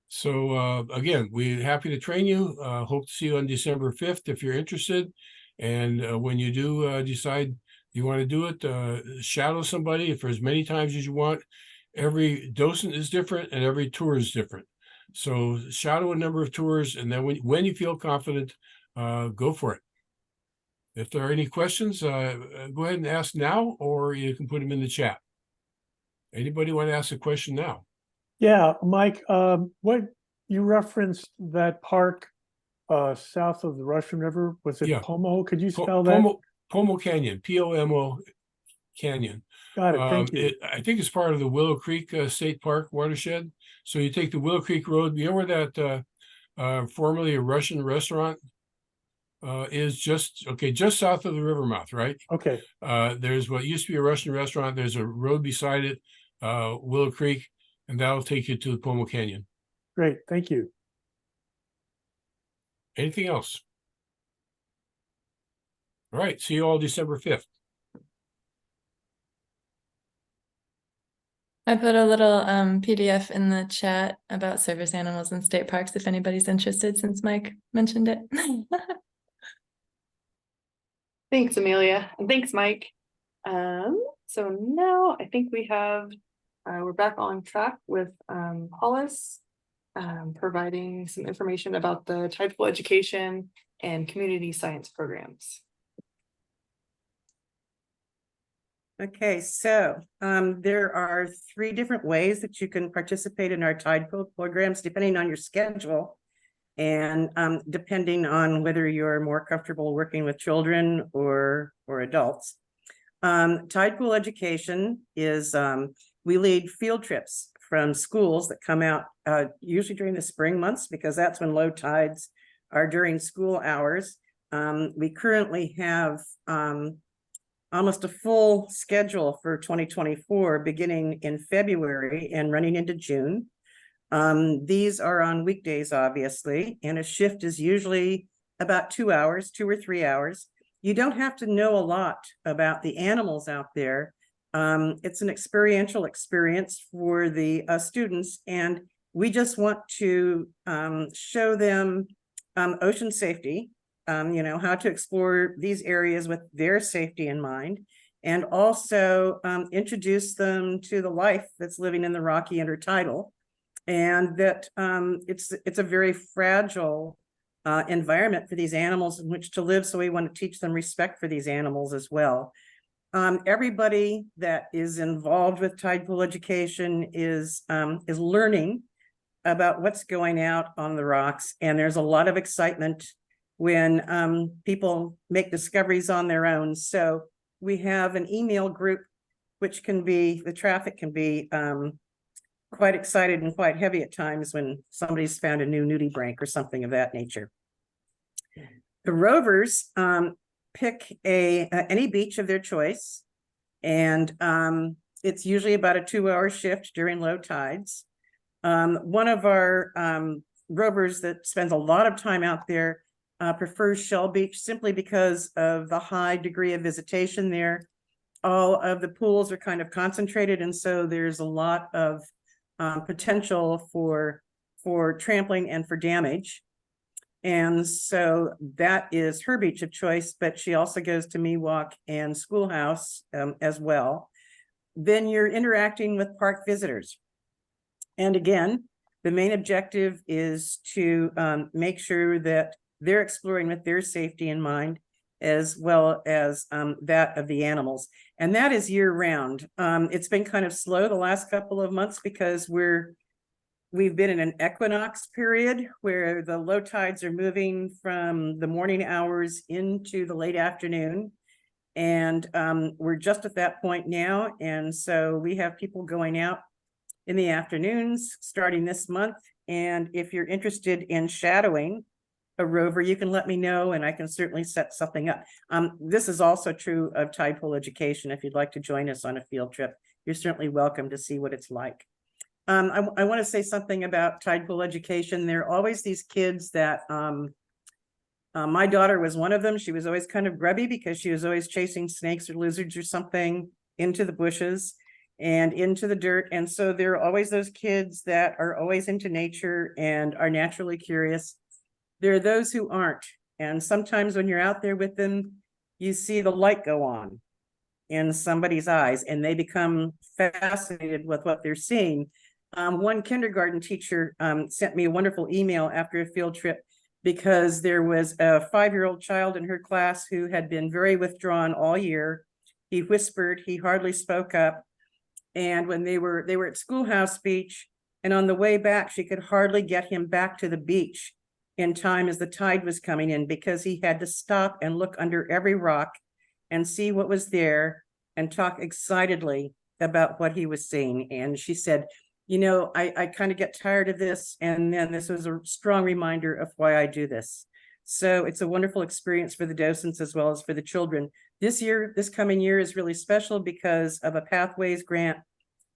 So again, we're happy to train you. Hope to see you on December 5th if you're interested. And when you do decide you want to do it, shadow somebody for as many times as you want. Every docent is different and every tour is different. So shadow a number of tours, and then when you feel confident, go for it. If there are any questions, go ahead and ask now, or you can put them in the chat. Anybody want to ask a question now? Yeah, Mike, what you referenced that park south of the Russian River, was it Pomo? Could you spell that? Pomo Canyon, P-O-M-O Canyon. Got it, thank you. I think it's part of the Willow Creek State Park watershed. So you take the Willow Creek Road, you know where that formerly a Russian restaurant is just south of the river mouth, right? Okay. There's what used to be a Russian restaurant. There's a road beside it, Willow Creek, and that'll take you to the Pomo Canyon. Great, thank you. Anything else? All right, see you all December 5th. I put a little PDF in the chat about service animals in state parks if anybody's interested, since Mike mentioned it. Thanks, Amelia, and thanks, Mike. So now I think we have, we're back on track with Hollis providing some information about the Tideful Education and Community Science programs. Okay, so there are 3 different ways that you can participate in our Tideful programs, depending on your schedule and depending on whether you're more comfortable working with children or adults. Tideful Education is, we lead field trips from schools that come out usually during the spring months, because that's when low tides are during school hours. We currently have almost a full schedule for 2024, beginning in February and running into June. These are on weekdays, obviously, and a shift is usually about 2 hours, 2 or 3 hours. You don't have to know a lot about the animals out there. It's an experiential experience for the students, and we just want to show them ocean safety, how to explore these areas with their safety in mind, and also introduce them to the life that's living in the rocky intertidal, and that it's a very fragile environment for these animals in which to live. So we want to teach them respect for these animals as well. Everybody that is involved with Tideful Education is learning about what's going out on the rocks, and there's a lot of excitement when people make discoveries on their own. So we have an email group, which can be, the traffic can be quite excited and quite heavy at times when somebody's found a new nudibranch or something of that nature. The rovers pick any beach of their choice, and it's usually about a 2-hour shift during low tides. One of our rovers that spends a lot of time out there prefers Shell Beach simply because of the high degree of visitation there. all of the pools are kind of concentrated, and so there's a lot of potential for trampling and for damage. And so that is her beach of choice, but she also goes to Miwok and Schoolhouse as well. Then you're interacting with park visitors. And again, the main objective is to make sure that they're exploring with their safety in mind, as well as that of the animals. And that is year round. It's been kind of slow the last couple of months because we've been in an equinox period where the low tides are moving from the morning hours into the late afternoon. And we're just at that point now. And so we have people going out in the afternoons starting this month. And if you're interested in shadowing a rover, you can let me know and I can certainly set something up. This is also true of tide pool education. If you'd like to join us on a field trip, you're certainly welcome to see what it's like. I want to say something about tide pool education. There are always these kids that my daughter was one of them. She was always kind of grubby because she was always chasing snakes or lizards or something into the bushes and into the dirt. And so there are always those kids that are always into nature and are naturally curious. There are those who aren't. And sometimes when you're out there with them, you see the light go on in somebody's eyes and they become fascinated with what they're seeing. One kindergarten teacher sent me a wonderful email after a field trip because there was a 5-year-old child in her class who had been very withdrawn all year. He whispered, he hardly spoke up. And when they were at Schoolhouse Beach, and on the way back, she could hardly get him back to the beach in time as the tide was coming in because he had to stop and look under every rock and see what was there and talk excitedly about what he was seeing. And she said, you know, I kind of get tired of this. And then this was a strong reminder of why I do this. So it's a wonderful experience for the docents as well as for the children. This coming year is really special because of a Pathways grant.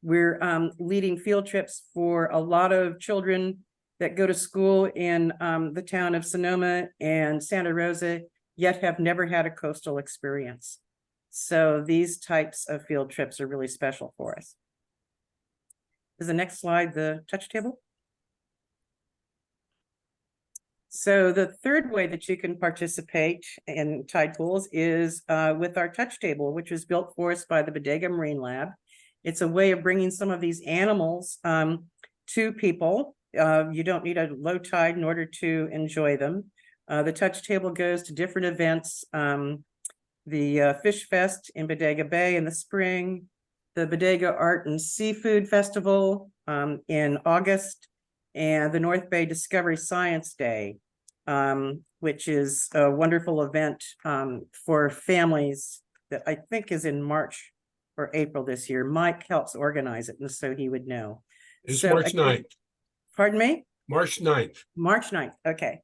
We're leading field trips for a lot of children that go to school in the town of Sonoma and Santa Rosa, yet have never had a coastal experience. So these types of field trips are really special for us. Is the next slide the touch table? So the third way that you can participate in tide pools is with our touch table, which was built for us by the Bodega Marine Lab. It's a way of bringing some of these animals to people. You don't need a low tide in order to enjoy them. The touch table goes to different events. The Fish Fest in Bodega Bay in the spring, the Bodega Art and Seafood Festival in August, and the North Bay Discovery Science Day, which is a wonderful event for families that I think is in March or April this year. Mike helps organize it, and so he would know. It's March 9th. Pardon me? March 9th. March 9th, okay.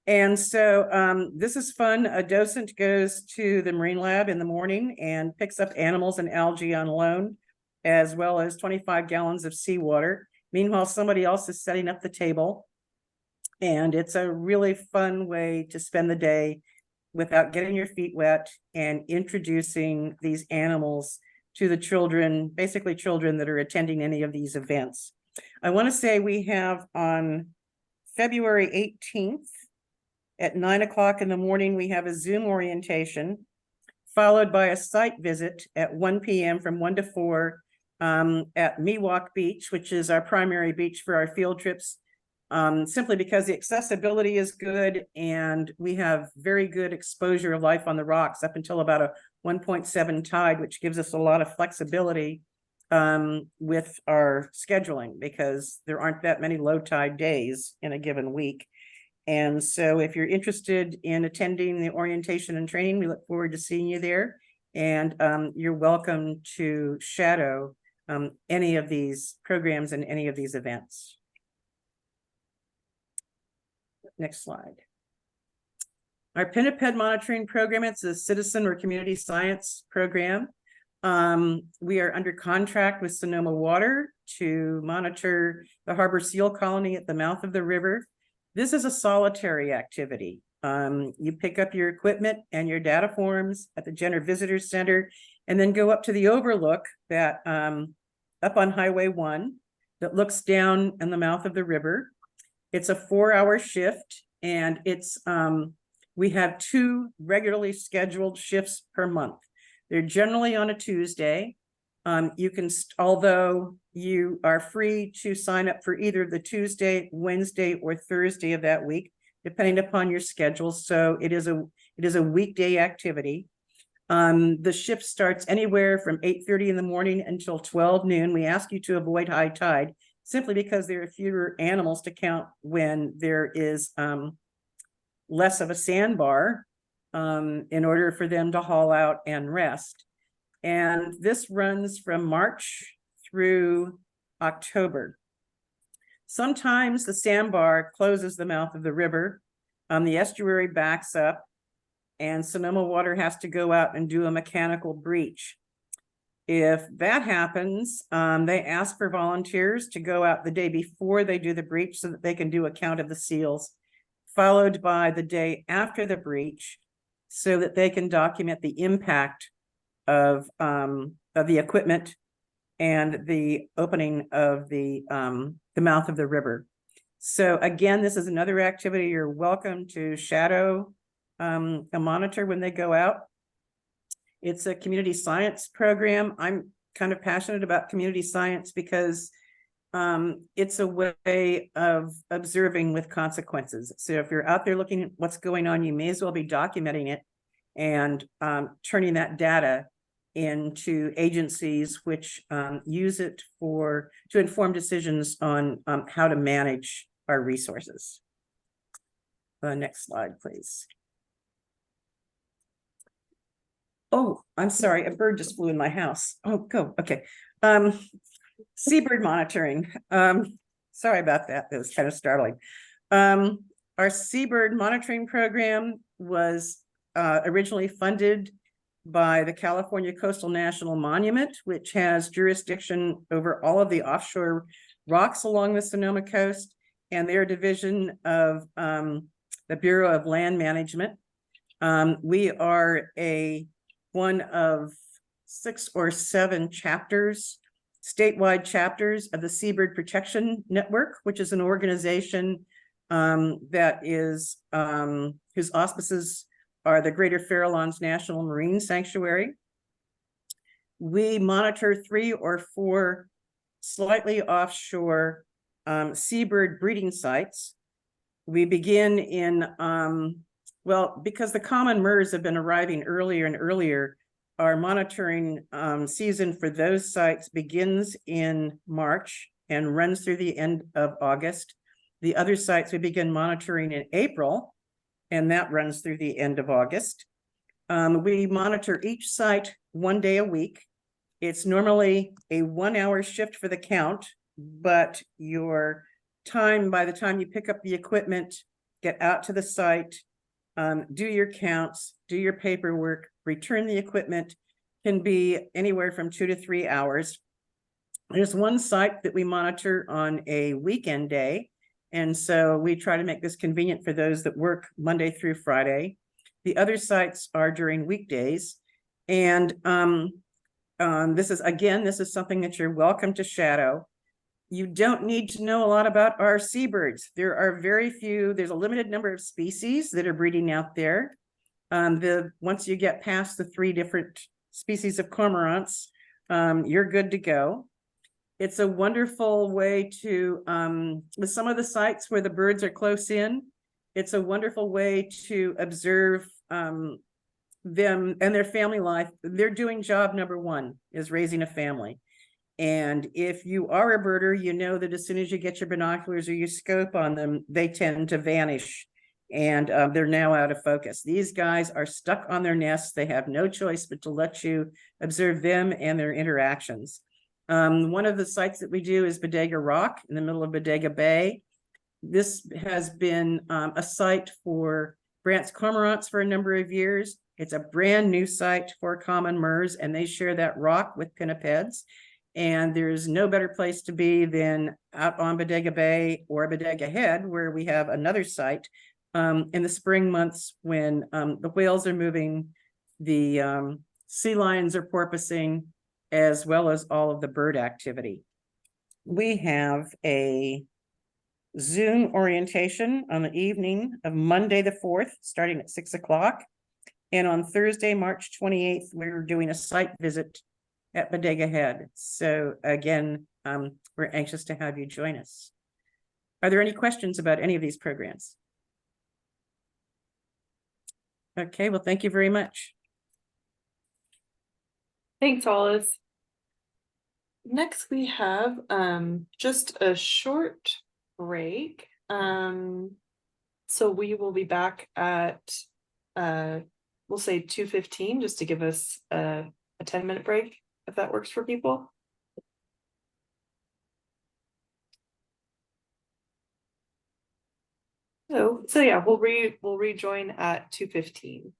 And so this is fun. A docent goes to the Marine Lab in the morning and picks up animals and algae on loan, as well as 25 gallons of seawater. Meanwhile, somebody else is setting up the table. And it's a really fun way to spend the day without getting your feet wet and introducing these animals to the children, basically children that are attending any of these events. I want to say we have on February 18th at 9 o'clock in the morning, we have a Zoom orientation, followed by a site visit at 1 p.m. from 1 to 4 at Miwok Beach, which is our primary beach for our field trips, simply because the accessibility is good and we have very good exposure of life on the rocks up until about a 1.7 tide, which gives us a lot of flexibility with our scheduling because there aren't that many low tide days in a given week. And so if you're interested in attending the orientation and training, we look forward to seeing you there. And you're welcome to shadow any of these programs and any of these events. Next slide. Our pinniped monitoring program, it's a citizen or community science program. We are under contract with Sonoma Water to monitor the harbor seal colony at the mouth of the river. This is a solitary activity. You pick up your equipment and your data forms at the Jenner Visitor Center, and then go up to the overlook that up on Highway 1 that looks down in the mouth of the river. It's a 4-hour shift, and it's we have 2 regularly scheduled shifts per month. They're generally on a Tuesday. You can, although you are free to sign up for either the Tuesday, Wednesday, or Thursday of that week, depending upon your schedule. So it is a weekday activity. The shift starts anywhere from 8:30 in the morning until 12 noon. We ask you to avoid high tide simply because there are fewer animals to count when there is less of a sandbar in order for them to haul out and rest. And this runs from March through October. Sometimes the sandbar closes the mouth of the river. The estuary backs up, and Sonoma Water has to go out and do a mechanical breach. If that happens, they ask for volunteers to go out the day before they do the breach so that they can do a count of the seals, followed by the day after the breach so that they can document the impact of the equipment and the opening of the mouth of the river. So again, this is another activity you're welcome to shadow a monitor when they go out. It's a community science program. I'm kind of passionate about community science because it's a way of observing with consequences. So if you're out there looking at what's going on, you may as well be documenting it and turning that data into agencies which use it to inform decisions on how to manage our resources. Next slide, please. Oh, I'm sorry, a bird just flew in my house. Oh, go, okay. Seabird monitoring. Sorry about that, that was kind of startling. Our seabird monitoring program was originally funded by the California Coastal National Monument, which has jurisdiction over all of the offshore rocks along the Sonoma coast, and their division of the Bureau of Land Management. We are one of 6 or 7 chapters, statewide chapters of the Seabird Protection Network, which is an organization that is whose auspices are the Greater Farallones National Marine Sanctuary. We monitor 3 or 4 slightly offshore seabird breeding sites. We begin in, well, because the common murres have been arriving earlier and earlier, our monitoring season for those sites begins in March and runs through the end of August. The other sites we begin monitoring in April, and that runs through the end of August. We monitor each site 1 day a week. It's normally a 1-hour shift for the count, but your time, by the time you pick up the equipment, get out to the site, do your counts, do your paperwork, return the equipment, can be anywhere from 2 to 3 hours. There's one site that we monitor on a weekend day, and so we try to make this convenient for those that work Monday through Friday. The other sites are during weekdays, and this is something that you're welcome to shadow. You don't need to know a lot about our seabirds. There are very few, there's a limited number of species that are breeding out there. Once you get past the 3 different species of cormorants, you're good to go. It's a wonderful way to, with some of the sites where the birds are close in, it's a wonderful way to observe them and their family life. They're doing job number 1 is raising a family. And if you are a birder, you know that as soon as you get your binoculars or your scope on them, they tend to vanish, and they're now out of focus. These guys are stuck on their nests. They have no choice but to let you observe them and their interactions. One of the sites that we do is Bodega Rock in the middle of Bodega Bay. This has been a site for Brandt's cormorants for a number of years. It's a brand new site for common murres, and they share that rock with pinnipeds. And there's no better place to be than out on Bodega Bay or Bodega Head, where we have another site in the spring months when the whales are moving, the sea lions are porpoising, as well as all of the bird activity. We have a Zoom orientation on the evening of Monday the 4th, starting at 6 o'clock. And on Thursday, March 28th, we're doing a site visit at Bodega Head. So again, we're anxious to have you join us. Are there any questions about any of these programs? Okay, well, thank you very much. Thanks, Alice. Next, we have just a short break. So we will be back at we'll say 2:15, just to give us a 10-minute break, if that works for people. So yeah, we'll rejoin at 2:15.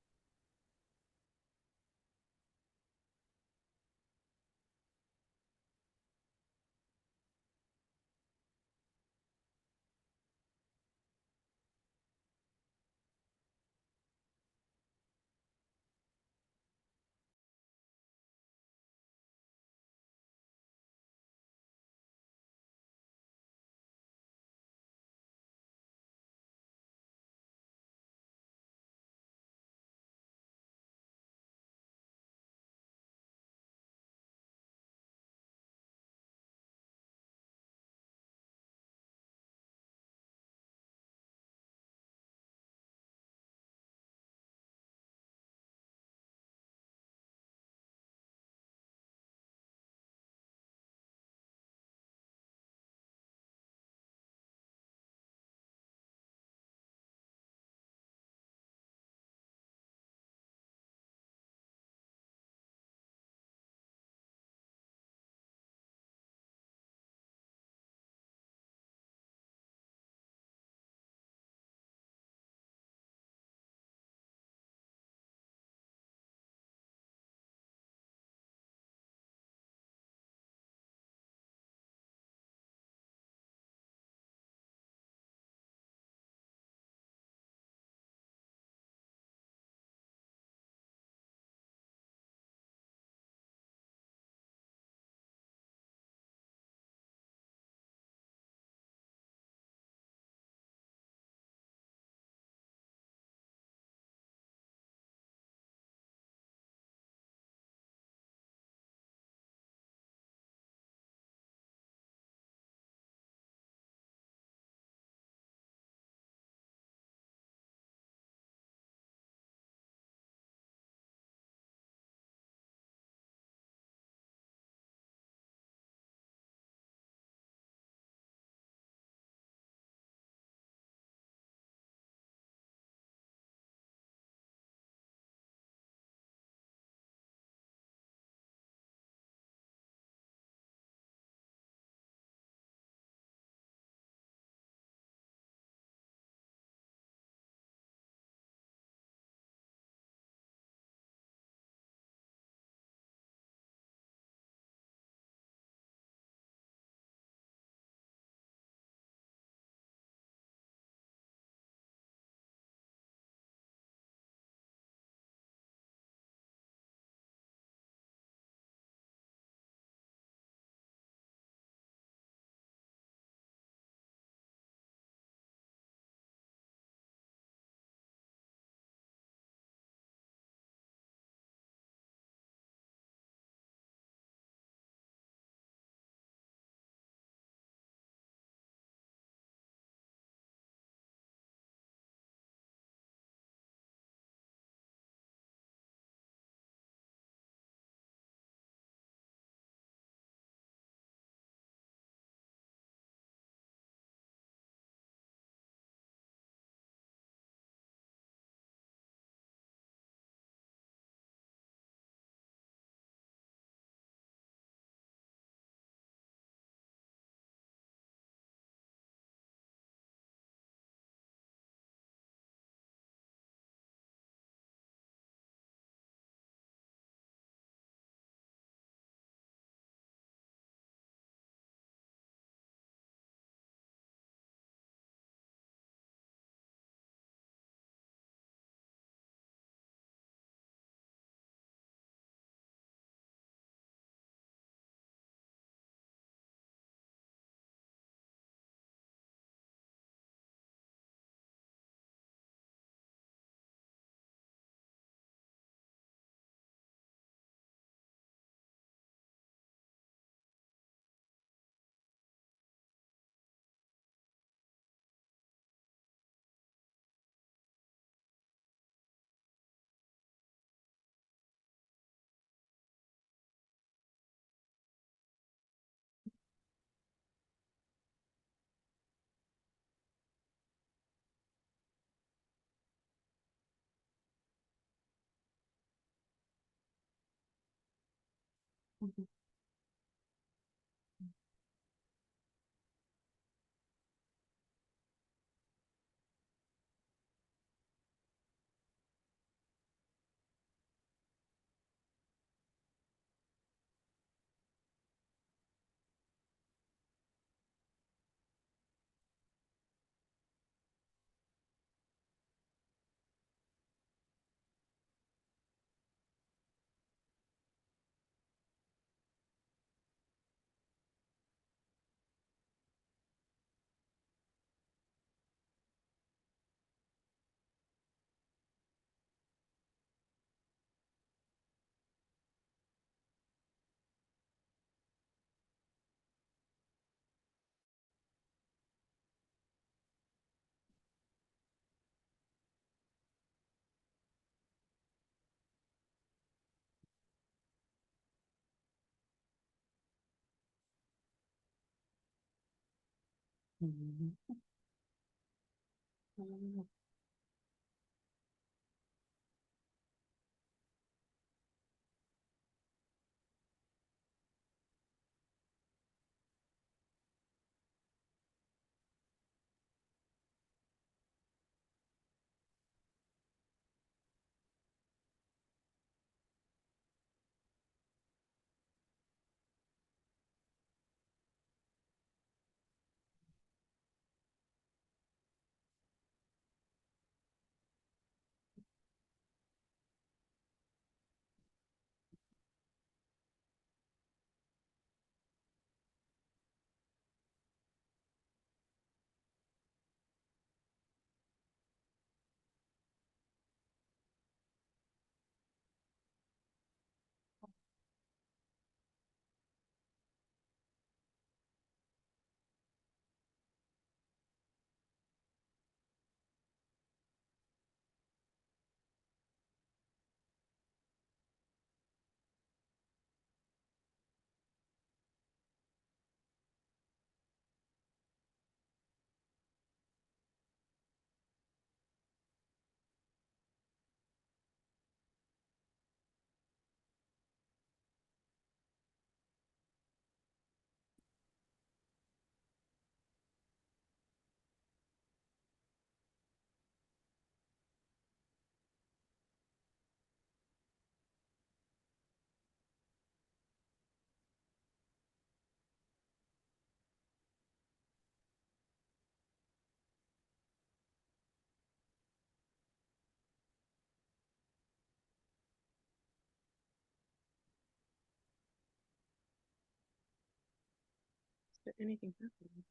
there anything happening?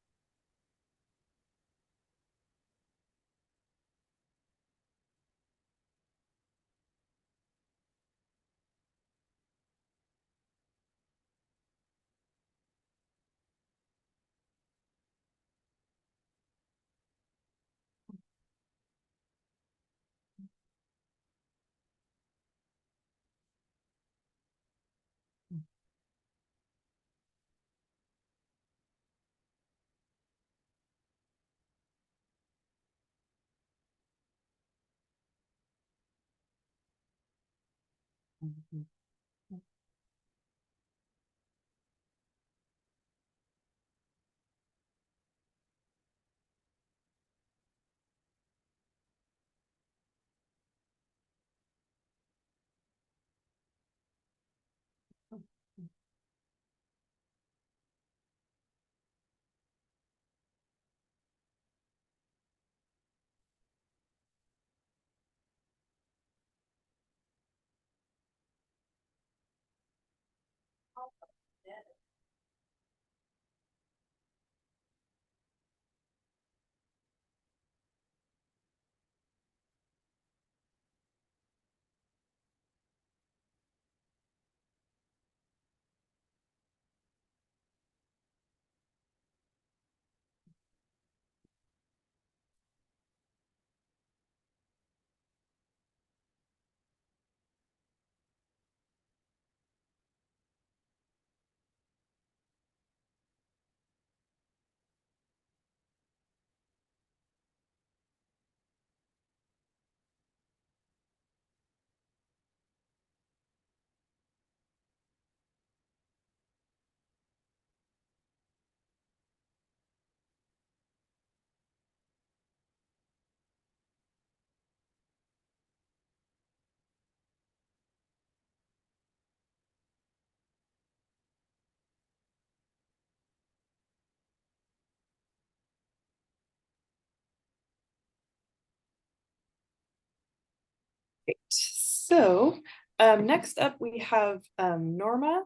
Great. So next up we have Norma.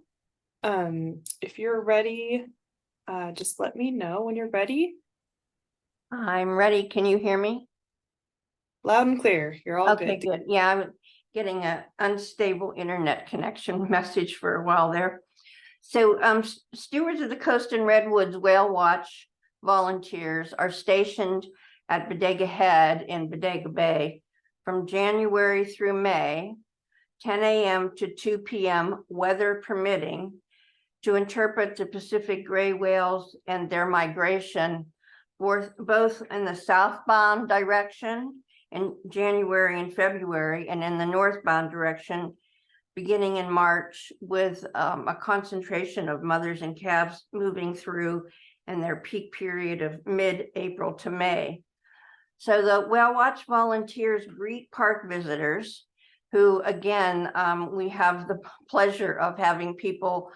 If you're ready, just let me know when you're ready. I'm ready. Can you hear me? Loud and clear. You're all Okay, good. good. Yeah, I'm getting an unstable internet connection message for a while there. So Stewards of the Coast and Redwoods Whale Watch volunteers are stationed at Bodega Head in Bodega Bay from January through May, 10 a.m. to 2 p.m., weather permitting, to interpret the Pacific gray whales and their migration, both in the southbound direction in January and February, and in the northbound direction beginning in March, with a concentration of mothers and calves moving through in their peak period of mid-April to May. So the Whale Watch volunteers greet park visitors who, again, we have the pleasure of having people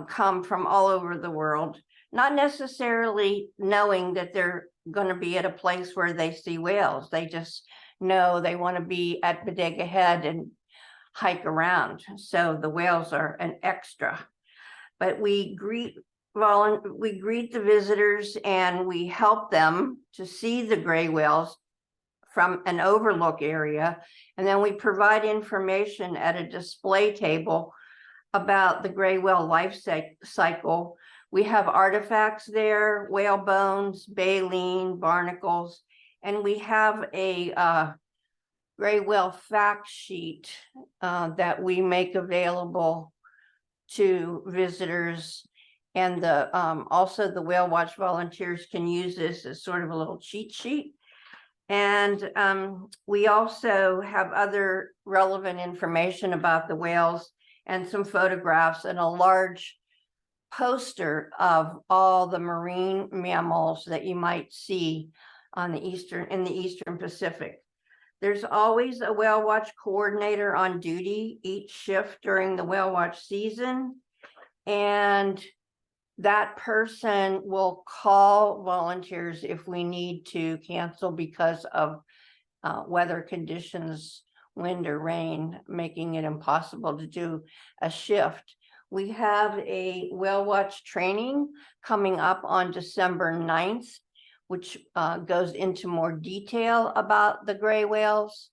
come from all over the world, not necessarily knowing that they're going to be at a place where they see whales. They just know they want to be at Bodega Head and hike around. So the whales are an extra. But we greet the visitors and we help them to see the gray whales from an overlook area. And then we provide information at a display table about the gray whale life cycle. We have artifacts there, whale bones, baleen, barnacles, and we have a gray whale fact sheet that we make available to visitors. And also the Whale Watch volunteers can use this as sort of a little cheat sheet. And we also have other relevant information about the whales and some photographs and a large poster of all the marine mammals that you might see in the Eastern Pacific. There's always a Whale Watch coordinator on duty each shift during the Whale Watch season. And that person will call volunteers if we need to cancel because of weather conditions, wind or rain, making it impossible to do a shift. We have a Whale Watch training coming up on December 9th, which goes into more detail about the gray whales,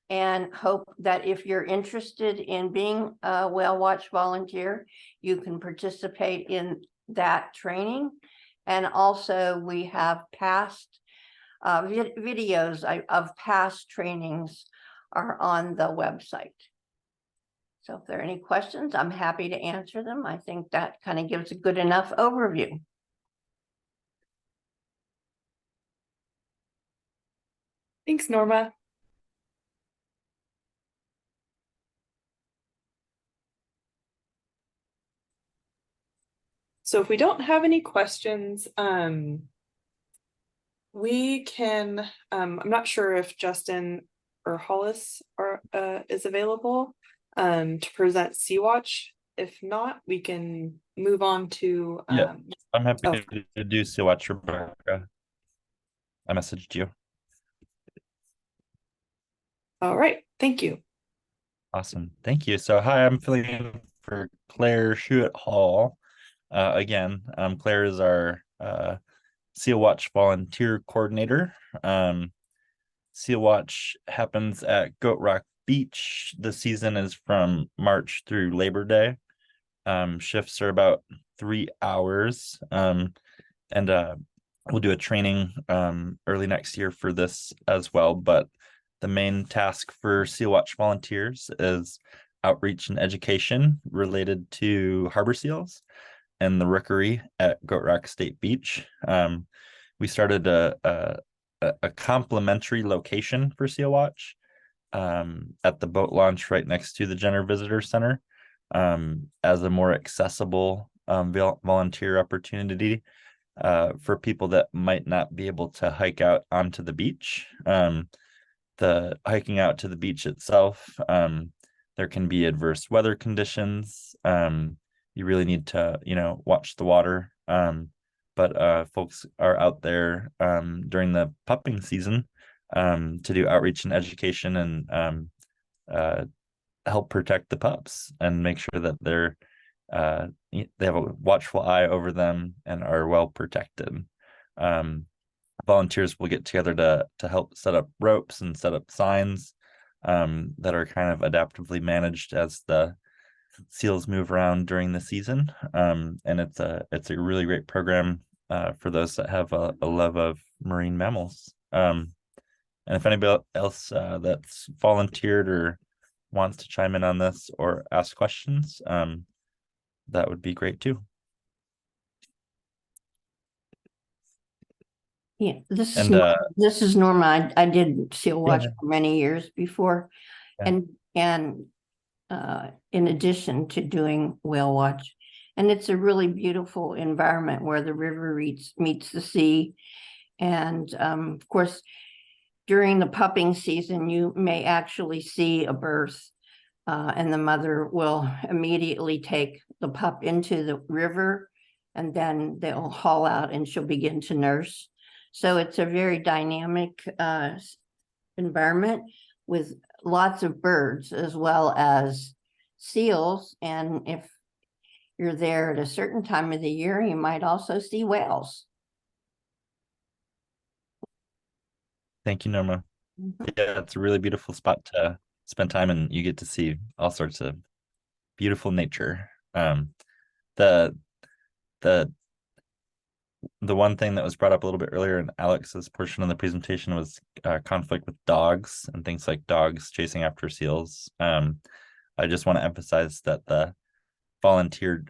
and hope that if you're interested in being a Whale Watch volunteer, you can participate in that training. And also we have past videos of past trainings are on the website. So if there are any questions, I'm happy to answer them. I think that kind of gives a good enough overview. Thanks, Norma. So if we don't have any questions, we can, I'm not sure if Justin or Hollis is available to present Sea-Watch. If not, we can move on to. Yeah, I'm happy to do Sea-Watch, Rebecca. I messaged you. All right, thank you. Awesome, thank you. So hi, I'm filling in for Claire Schuett Hall. Again, Claire is our Seal Watch volunteer coordinator. Seal Watch happens at Goat Rock Beach. The season is from March through Labor Day. Shifts are about 3 hours. And we'll do a training early next year for this as well. But the main task for Seal Watch volunteers is outreach and education related to harbor seals and the rookery at Goat Rock State Beach. We started a complimentary location for Seal Watch at the boat launch right next to the Jenner Visitor Center as a more accessible volunteer opportunity for people that might not be able to hike out onto the beach. The hiking out to the beach itself, there can be adverse weather conditions. You really need to, watch the water. But folks are out there during the pupping season to do outreach and education and help protect the pups and make sure that they have a watchful eye over them and are well protected. Volunteers will get together to help set up ropes and set up signs that are kind of adaptively managed as the seals move around during the season. And it's a really great program for those that have a love of marine mammals. And if anybody else that's volunteered or wants to chime in on this or ask questions, that would be great too. Yeah, this is Norma. I did seal watch for many years before, and in addition to doing whale watch, and it's a really beautiful environment where the river meets the sea, and of course, during the pupping season, you may actually see a birth, and the mother will immediately take the pup into the river, and then they'll haul out, and she'll begin to nurse. So it's a very dynamic environment with lots of birds as well as seals. And if you're there at a certain time of the year, you might also see whales. Thank you, Norma. Yeah, it's a really beautiful spot to spend time, and you get to see all sorts of beautiful nature. The one thing that was brought up a little bit earlier in Alex's portion of the presentation was conflict with dogs and things like dogs chasing after seals. I just want to emphasize that the volunteer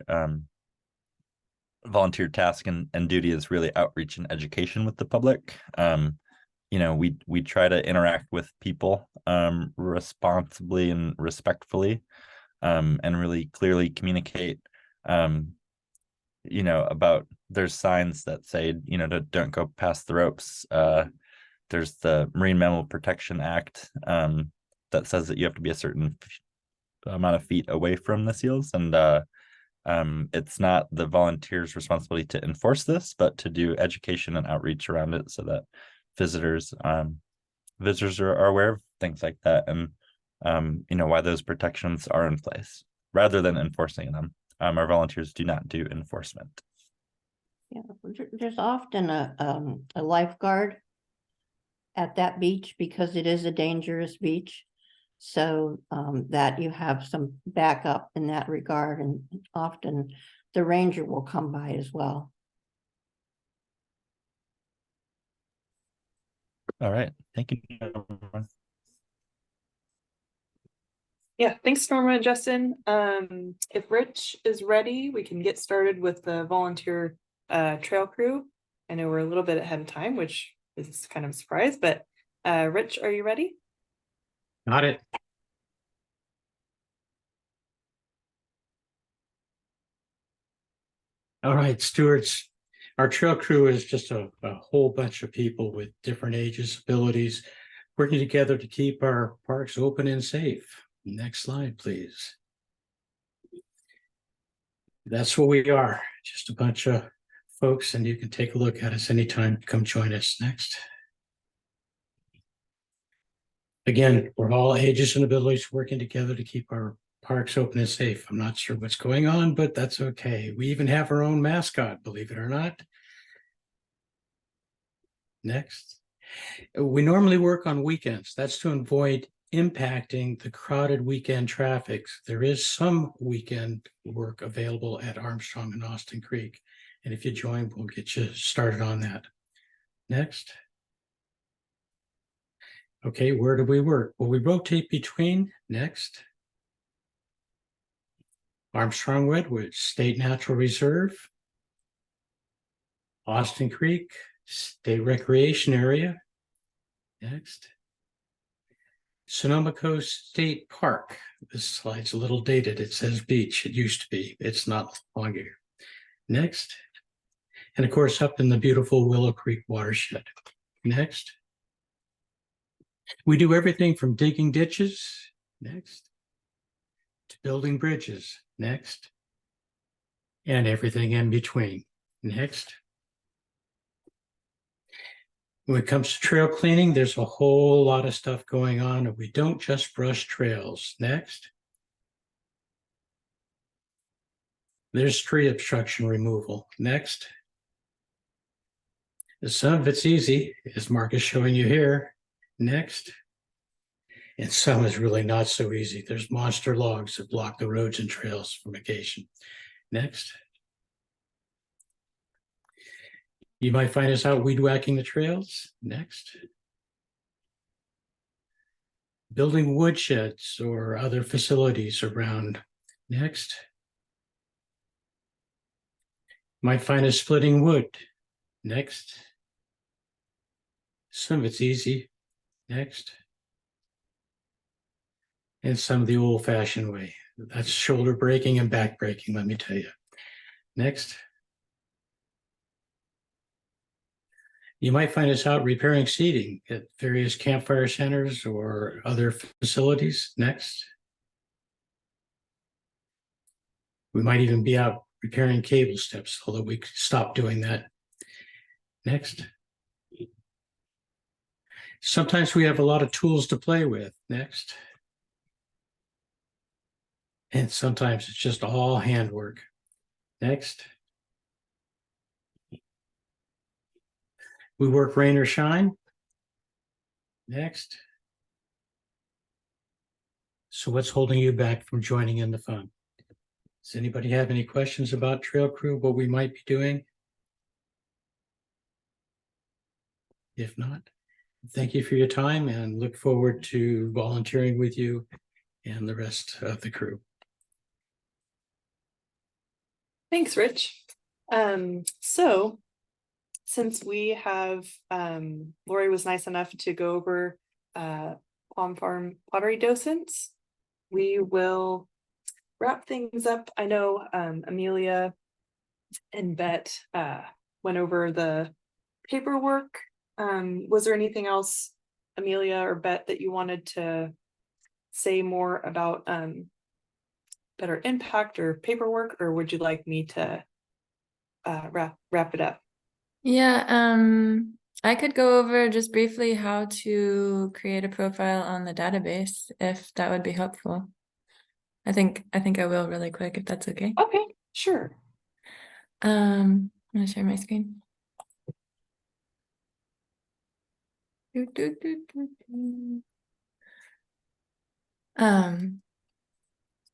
task and duty is really outreach and education with the public. We try to interact with people responsibly and respectfully, and really clearly communicate about there's signs that say, don't go past the ropes. There's the Marine Mammal Protection Act that says that you have to be a certain amount of feet away from the seals. And it's not the volunteers' responsibility to enforce this, but to do education and outreach around it so that visitors are aware of things like that, and why those protections are in place rather than enforcing them. Our volunteers do not do enforcement. Yeah, there's often a lifeguard at that beach because it is a dangerous beach. So that you have some backup in that regard, and often the ranger will come by as well. All right, thank you. Yeah, thanks, Norma and Justin. If Rich is ready, we can get started with the volunteer trail crew. I know we're a little bit ahead of time, which is kind of a surprise, but Rich, are you ready? Got it. All right, Stewards. Our trail crew is just a whole bunch of people with different ages, abilities, working together to keep our parks open and safe. Next slide, please. That's what we are, just a bunch of folks, and you can take a look at us anytime. Come join us. Next. Again, we're all ages and abilities working together to keep our parks open and safe. I'm not sure what's going on, but that's okay. We even have our own mascot, believe it or not. Next. We normally work on weekends. That's to avoid impacting the crowded weekend traffic. There is some weekend work available at Armstrong and Austin Creek. And if you join, we'll get you started on that. Next. Okay, where do we work? Well, we rotate between, next, Armstrong Redwoods State Natural Reserve, Austin Creek State Recreation Area, next, Sonoma Coast State Park. This slide's a little dated. It says beach. It used to be. It's not longer. Next, and of course, up in the beautiful Willow Creek watershed. Next. We do everything from digging ditches, next, to building bridges, next, and everything in between, next. When it comes to trail cleaning, there's a whole lot of stuff going on, and we don't just brush trails. Next. There's tree obstruction removal. Next. Some of it's easy, as Mark is showing you here. Next. And some is really not so easy. There's monster logs that block the roads and trails from vacation. Next. You might find us out weed whacking the trails. Next. Building woodsheds or other facilities around. Next. Might find us splitting wood. Next. Some of it's easy. Next. And some of the old-fashioned way. That's shoulder breaking and back breaking, let me tell you. Next. You might find us out repairing seating at various campfire centers or other facilities. Next. We might even be out repairing cable steps, although we stopped doing that. Next. Sometimes we have a lot of tools to play with. Next. And sometimes it's just all handwork. Next. We work rain or shine. Next. So what's holding you back from joining in the fun? Does anybody have any questions about Trail Crew, what we might be doing? If not, thank you for your time and look forward to volunteering with you and the rest of the crew. Thanks, Rich. So since we have, Lori was nice enough to go over Palm Farm pottery docents, we will wrap things up. I know Amelia and Bet went over the paperwork. Was there anything else, Amelia or Bet, that you wanted to say more about better impact or paperwork, or would you like me to wrap it up? Yeah, I could go over just briefly how to create a profile on the database, if that would be helpful. I think I will really quick, if that's okay. Okay, sure. I'm gonna share my screen.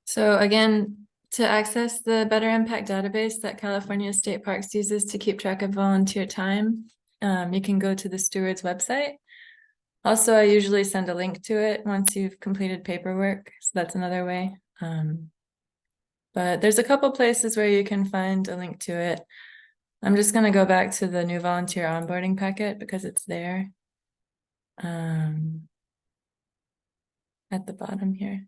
So again, to access the Better Impact database that California State Parks uses to keep track of volunteer time, you can go to the Stewards website. Also, I usually send a link to it once you've completed paperwork, so that's another way. But there's a couple places where you can find a link to it. I'm just going to go back to the new volunteer onboarding packet because it's there at the bottom here.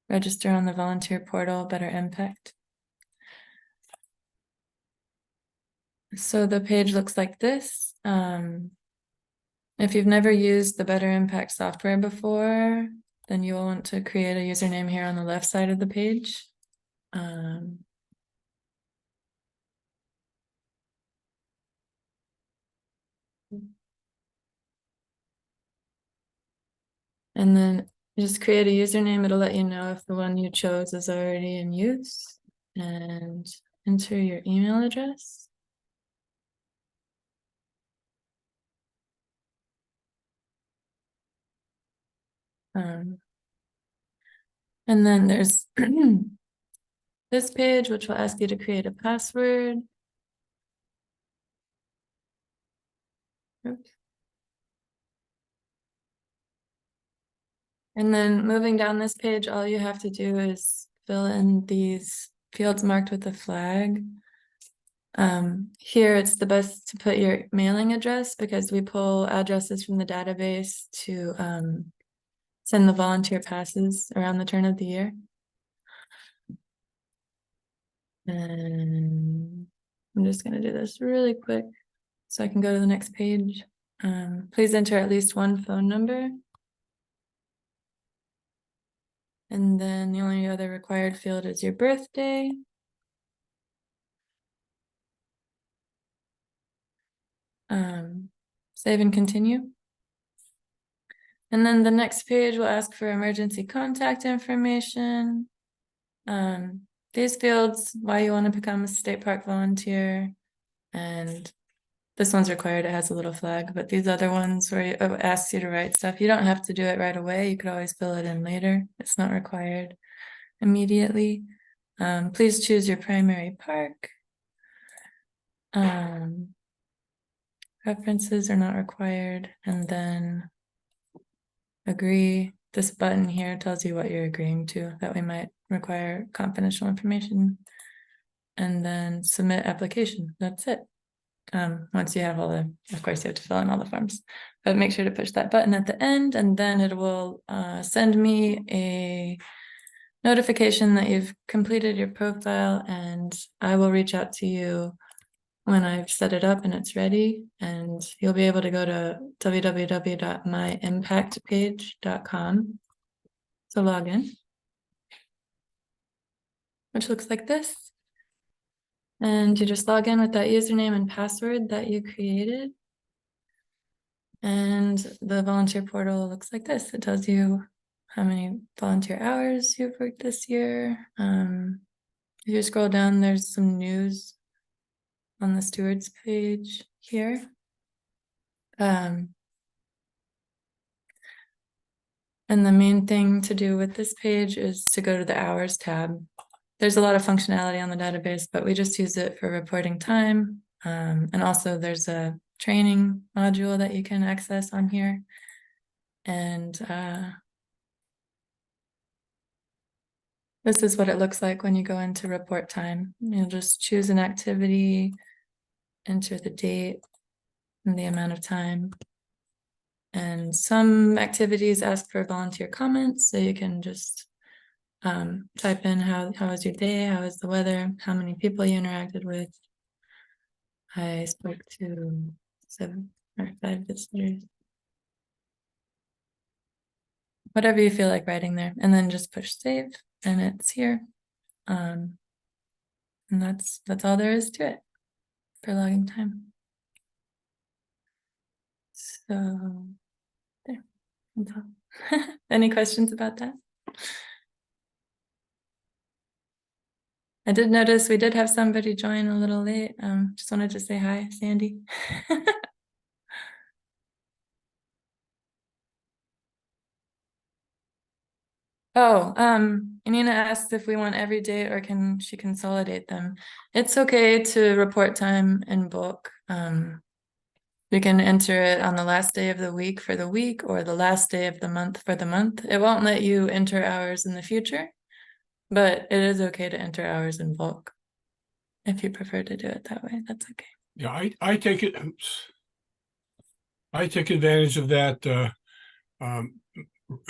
Register on the volunteer portal, Better Impact. So the page looks like this. If you've never used the Better Impact software before, then you will want to create a username here on the left side of the page. And then just create a username. It'll let you know if the one you chose is already in use, and enter your email address. And then there's this page, which will ask you to create a password. Oops. And then moving down this page, all you have to do is fill in these fields marked with a flag. Here it's the best to put your mailing address because we pull addresses from the database to send the volunteer passes around the turn of the year. And I'm just going to do this really quick so I can go to the next page. Please enter at least one phone number. And then the only other required field is your birthday. Save and continue. And then the next page will ask for emergency contact information. These fields, why you want to become a state park volunteer, and this one's required, it has a little flag, but these other ones where it asks you to write stuff, you don't have to do it right away. You could always fill it in later. It's not required immediately. Please choose your primary park. References are not required. And then agree. This button here tells you what you're agreeing to, that we might require confidential information. And then submit application. That's it. Once you have all the, of course you have to fill in all the forms, but make sure to push that button at the end, and then it will send me a notification that you've completed your profile, and I will reach out to you when I've set it up and it's ready, and you'll be able to go to www.myimpactpage.com to log in, which looks like this. And you just log in with that username and password that you created. And the volunteer portal looks like this. It tells you how many volunteer hours you've worked this year. If you scroll down, there's some news on the Stewards page here. And the main thing to do with this page is to go to the hours tab. There's a lot of functionality on the database, but we just use it for reporting time. And also there's a training module that you can access on here. And this is what it looks like when you go into report time. You'll just choose an activity, enter the date and the amount of time. And some activities ask for volunteer comments, so you can just type in how was your day, how was the weather, how many people you interacted with. I spoke to 7 or 5 visitors. Whatever you feel like writing there, and then just push save, and it's here. And that's all there is to it for logging time. So there. That's all. Any questions about that? I did notice we did have somebody join a little late. Just wanted to say hi, Sandy. Oh, Anina asked if we want every day or can she consolidate them. It's okay to report time in bulk. We can enter it on the last day of the week for the week, or the last day of the month for the month. It won't let you enter hours in the future, but it is okay to enter hours in bulk. If you prefer to do it that way, that's okay. Yeah, I take it. I take advantage of that,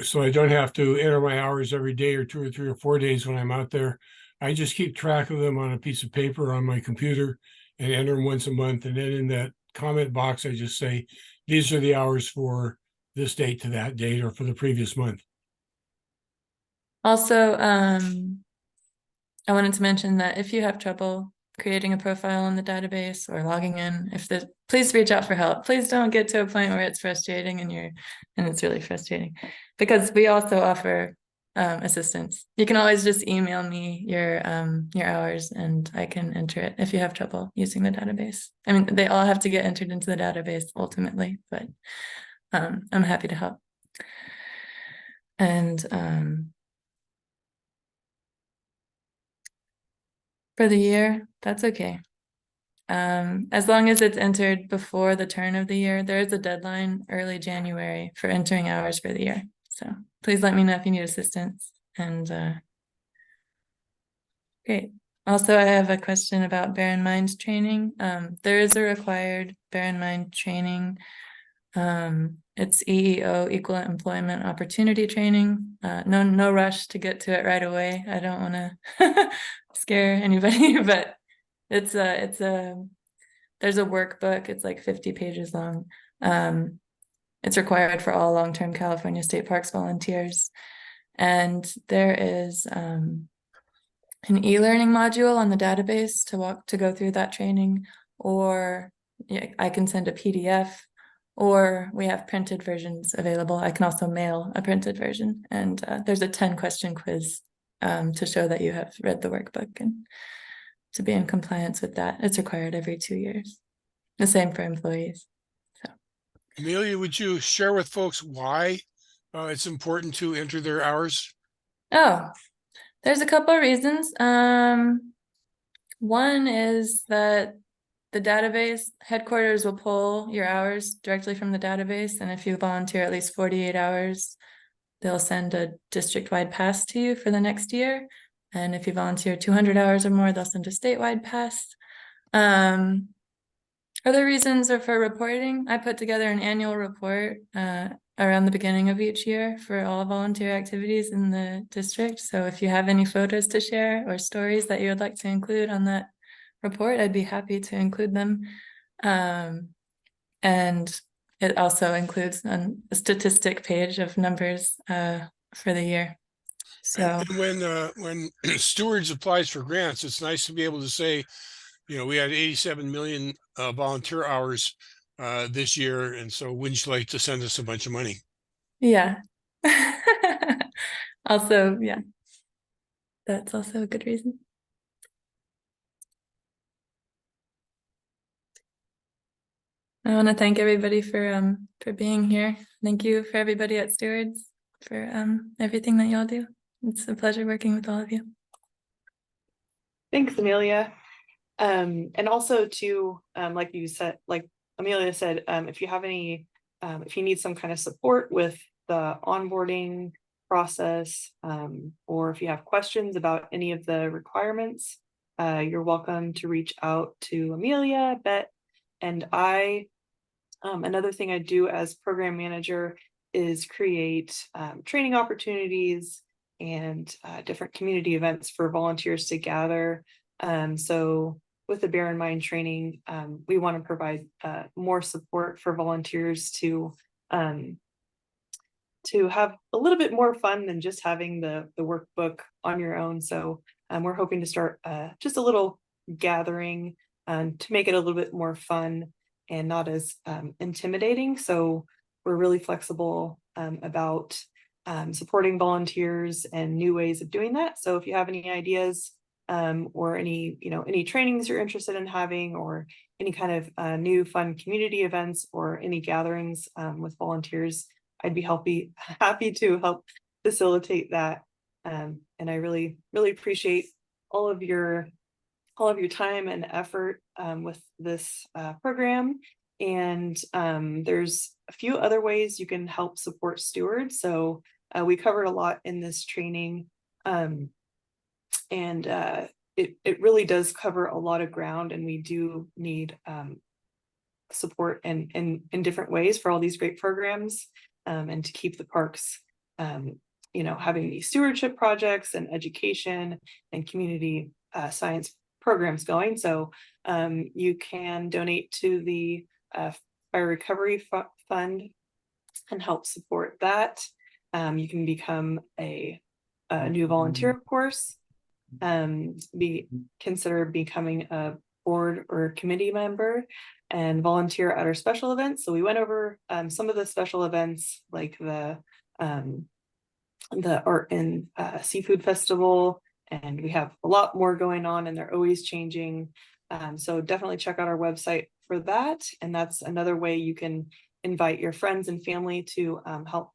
so I don't have to enter my hours every day or 2 or 3 or 4 days when I'm out there. I just keep track of them on a piece of paper on my computer and enter them once a month. And then in that comment box, I just say, these are the hours for this date to that date or for the previous month. Also, I wanted to mention that if you have trouble creating a profile in the database or logging in, please reach out for help. Please don't get to a point where it's frustrating and it's really frustrating, because we also offer assistance. You can always just email me your hours and I can enter it if you have trouble using the database. I mean, they all have to get entered into the database ultimately, but I'm happy to help. And for the year, that's okay. As long as it's entered before the turn of the year, there is a deadline early January for entering hours for the year. So please let me know if you need assistance. And great. Also, I have a question about Bear in Mind training. There is a required Bear in Mind training. It's EEO, Equal Employment Opportunity Training. No rush to get to it right away. I don't want to scare anybody, but there's a workbook. It's like 50 pages long. It's required for all long-term California State Parks volunteers. And there is an e-learning module on the database to go through that training, or yeah, I can send a PDF, or we have printed versions available. I can also mail a printed version, and there's a 10-question quiz to show that you have read the workbook, and to be in compliance with that, it's required every 2 years. The same for employees. So, Amelia, would you share with folks why it's important to enter their hours? oh, there's a couple of reasons. One is that the database headquarters will pull your hours directly from the database, and if you volunteer at least 48 hours, they'll send a district-wide pass to you for the next year. And if you volunteer 200 hours or more, they'll send a statewide pass. Other reasons are for reporting. I put together an annual report around the beginning of each year for all volunteer activities in the district. So if you have any photos to share or stories that you would like to include on that report, I'd be happy to include them. And it also includes a statistic page of numbers for the year. So when Stewards applies for grants, it's nice to be able to say, you know, we had 87 million volunteer hours this year, and so wouldn't you like to send us a bunch of money? Yeah. Also, yeah, that's also a good reason. I want to thank everybody for being here. Thank you for everybody at Stewards for everything that y'all do. It's a pleasure working with all of you. Thanks, Amelia. And also to like you said, like Amelia said, if you have any, if you need some kind of support with the onboarding process, or if you have questions about any of the requirements, you're welcome to reach out to Amelia, Bet, and I. Another thing I do as program manager is create training opportunities and different community events for volunteers to gather. So with the Bear in Mind training, we want to provide more support for volunteers to have a little bit more fun than just having the workbook on your own. So we're hoping to start just a little gathering to make it a little bit more fun and not as intimidating. So we're really flexible about supporting volunteers and new ways of doing that. So if you have any ideas or any, any trainings you're interested in having, or any kind of new fun community events or any gatherings with volunteers, I'd be happy to help facilitate that. And I really, really appreciate all of your time and effort with this program. And there's a few other ways you can help support Stewards. So we covered a lot in this training, and it really does cover a lot of ground, and we do need support in different ways for all these great programs, and to keep the parks having these stewardship projects and education and community science programs going. So you can donate to the Fire Recovery Fund and help support that. You can become a new volunteer, of course, consider becoming a board or committee member and volunteer at our special events. So we went over some of the special events, like the Art and Seafood Festival, and we have a lot more going on, and they're always changing. So definitely check out our website for that. And that's another way you can invite your friends and family to help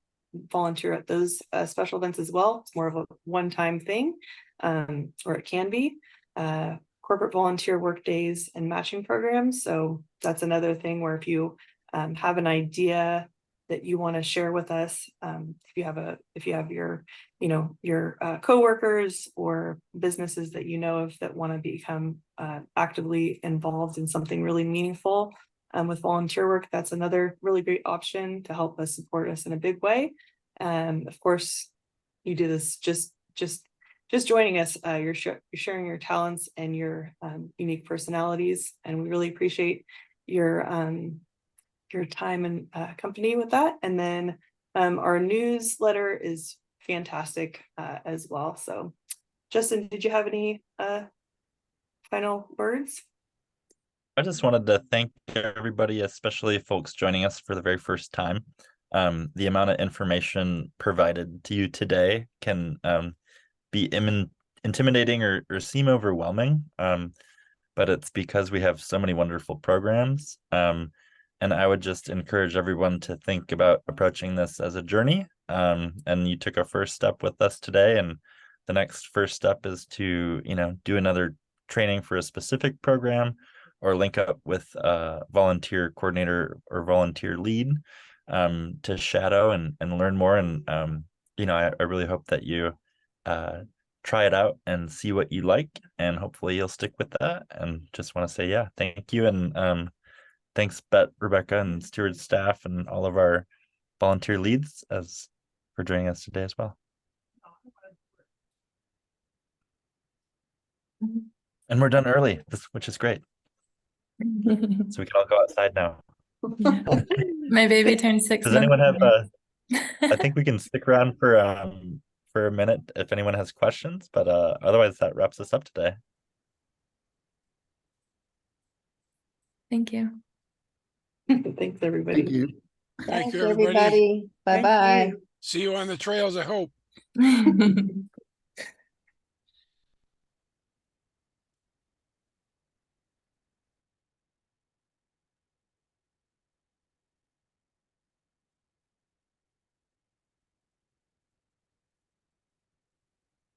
volunteer at those special events as well. It's more of a one-time thing, or it can be. Corporate volunteer work days and matching programs. So that's another thing where if you have an idea that you want to share with us, if you have your coworkers or businesses that you know of that want to become actively involved in something really meaningful with volunteer work, that's another really great option to help us support us in a big way. Of course, you do this just joining us. You're sharing your talents and your unique personalities, and we really appreciate your time and company with that. And then our newsletter is fantastic as well. So Justin, did you have any final words? I just wanted to thank everybody, especially folks joining us for the very first time. The amount of information provided to you today can be intimidating or seem overwhelming, but it's because we have so many wonderful programs. And I would just encourage everyone to think about approaching this as a journey. And you took a first step with us today, and the next first step is to, do another training for a specific program or link up with a volunteer coordinator or volunteer lead to shadow and learn more. And, I really hope that you try it out and see what you like, and hopefully you'll stick with that. And just want to say, yeah, thank you. And thanks, Rebecca, and Stewards staff and all of our volunteer leads for joining us today as well. And we're done early, which is great. So we can all go outside now. My baby turned 6 Does months anyone have today. I think we can stick around for a minute if anyone has questions, but otherwise that wraps us up today. Thank you. Thanks, everybody. Thank you. Thanks, everybody. Bye-bye. See you on the trails, I hope.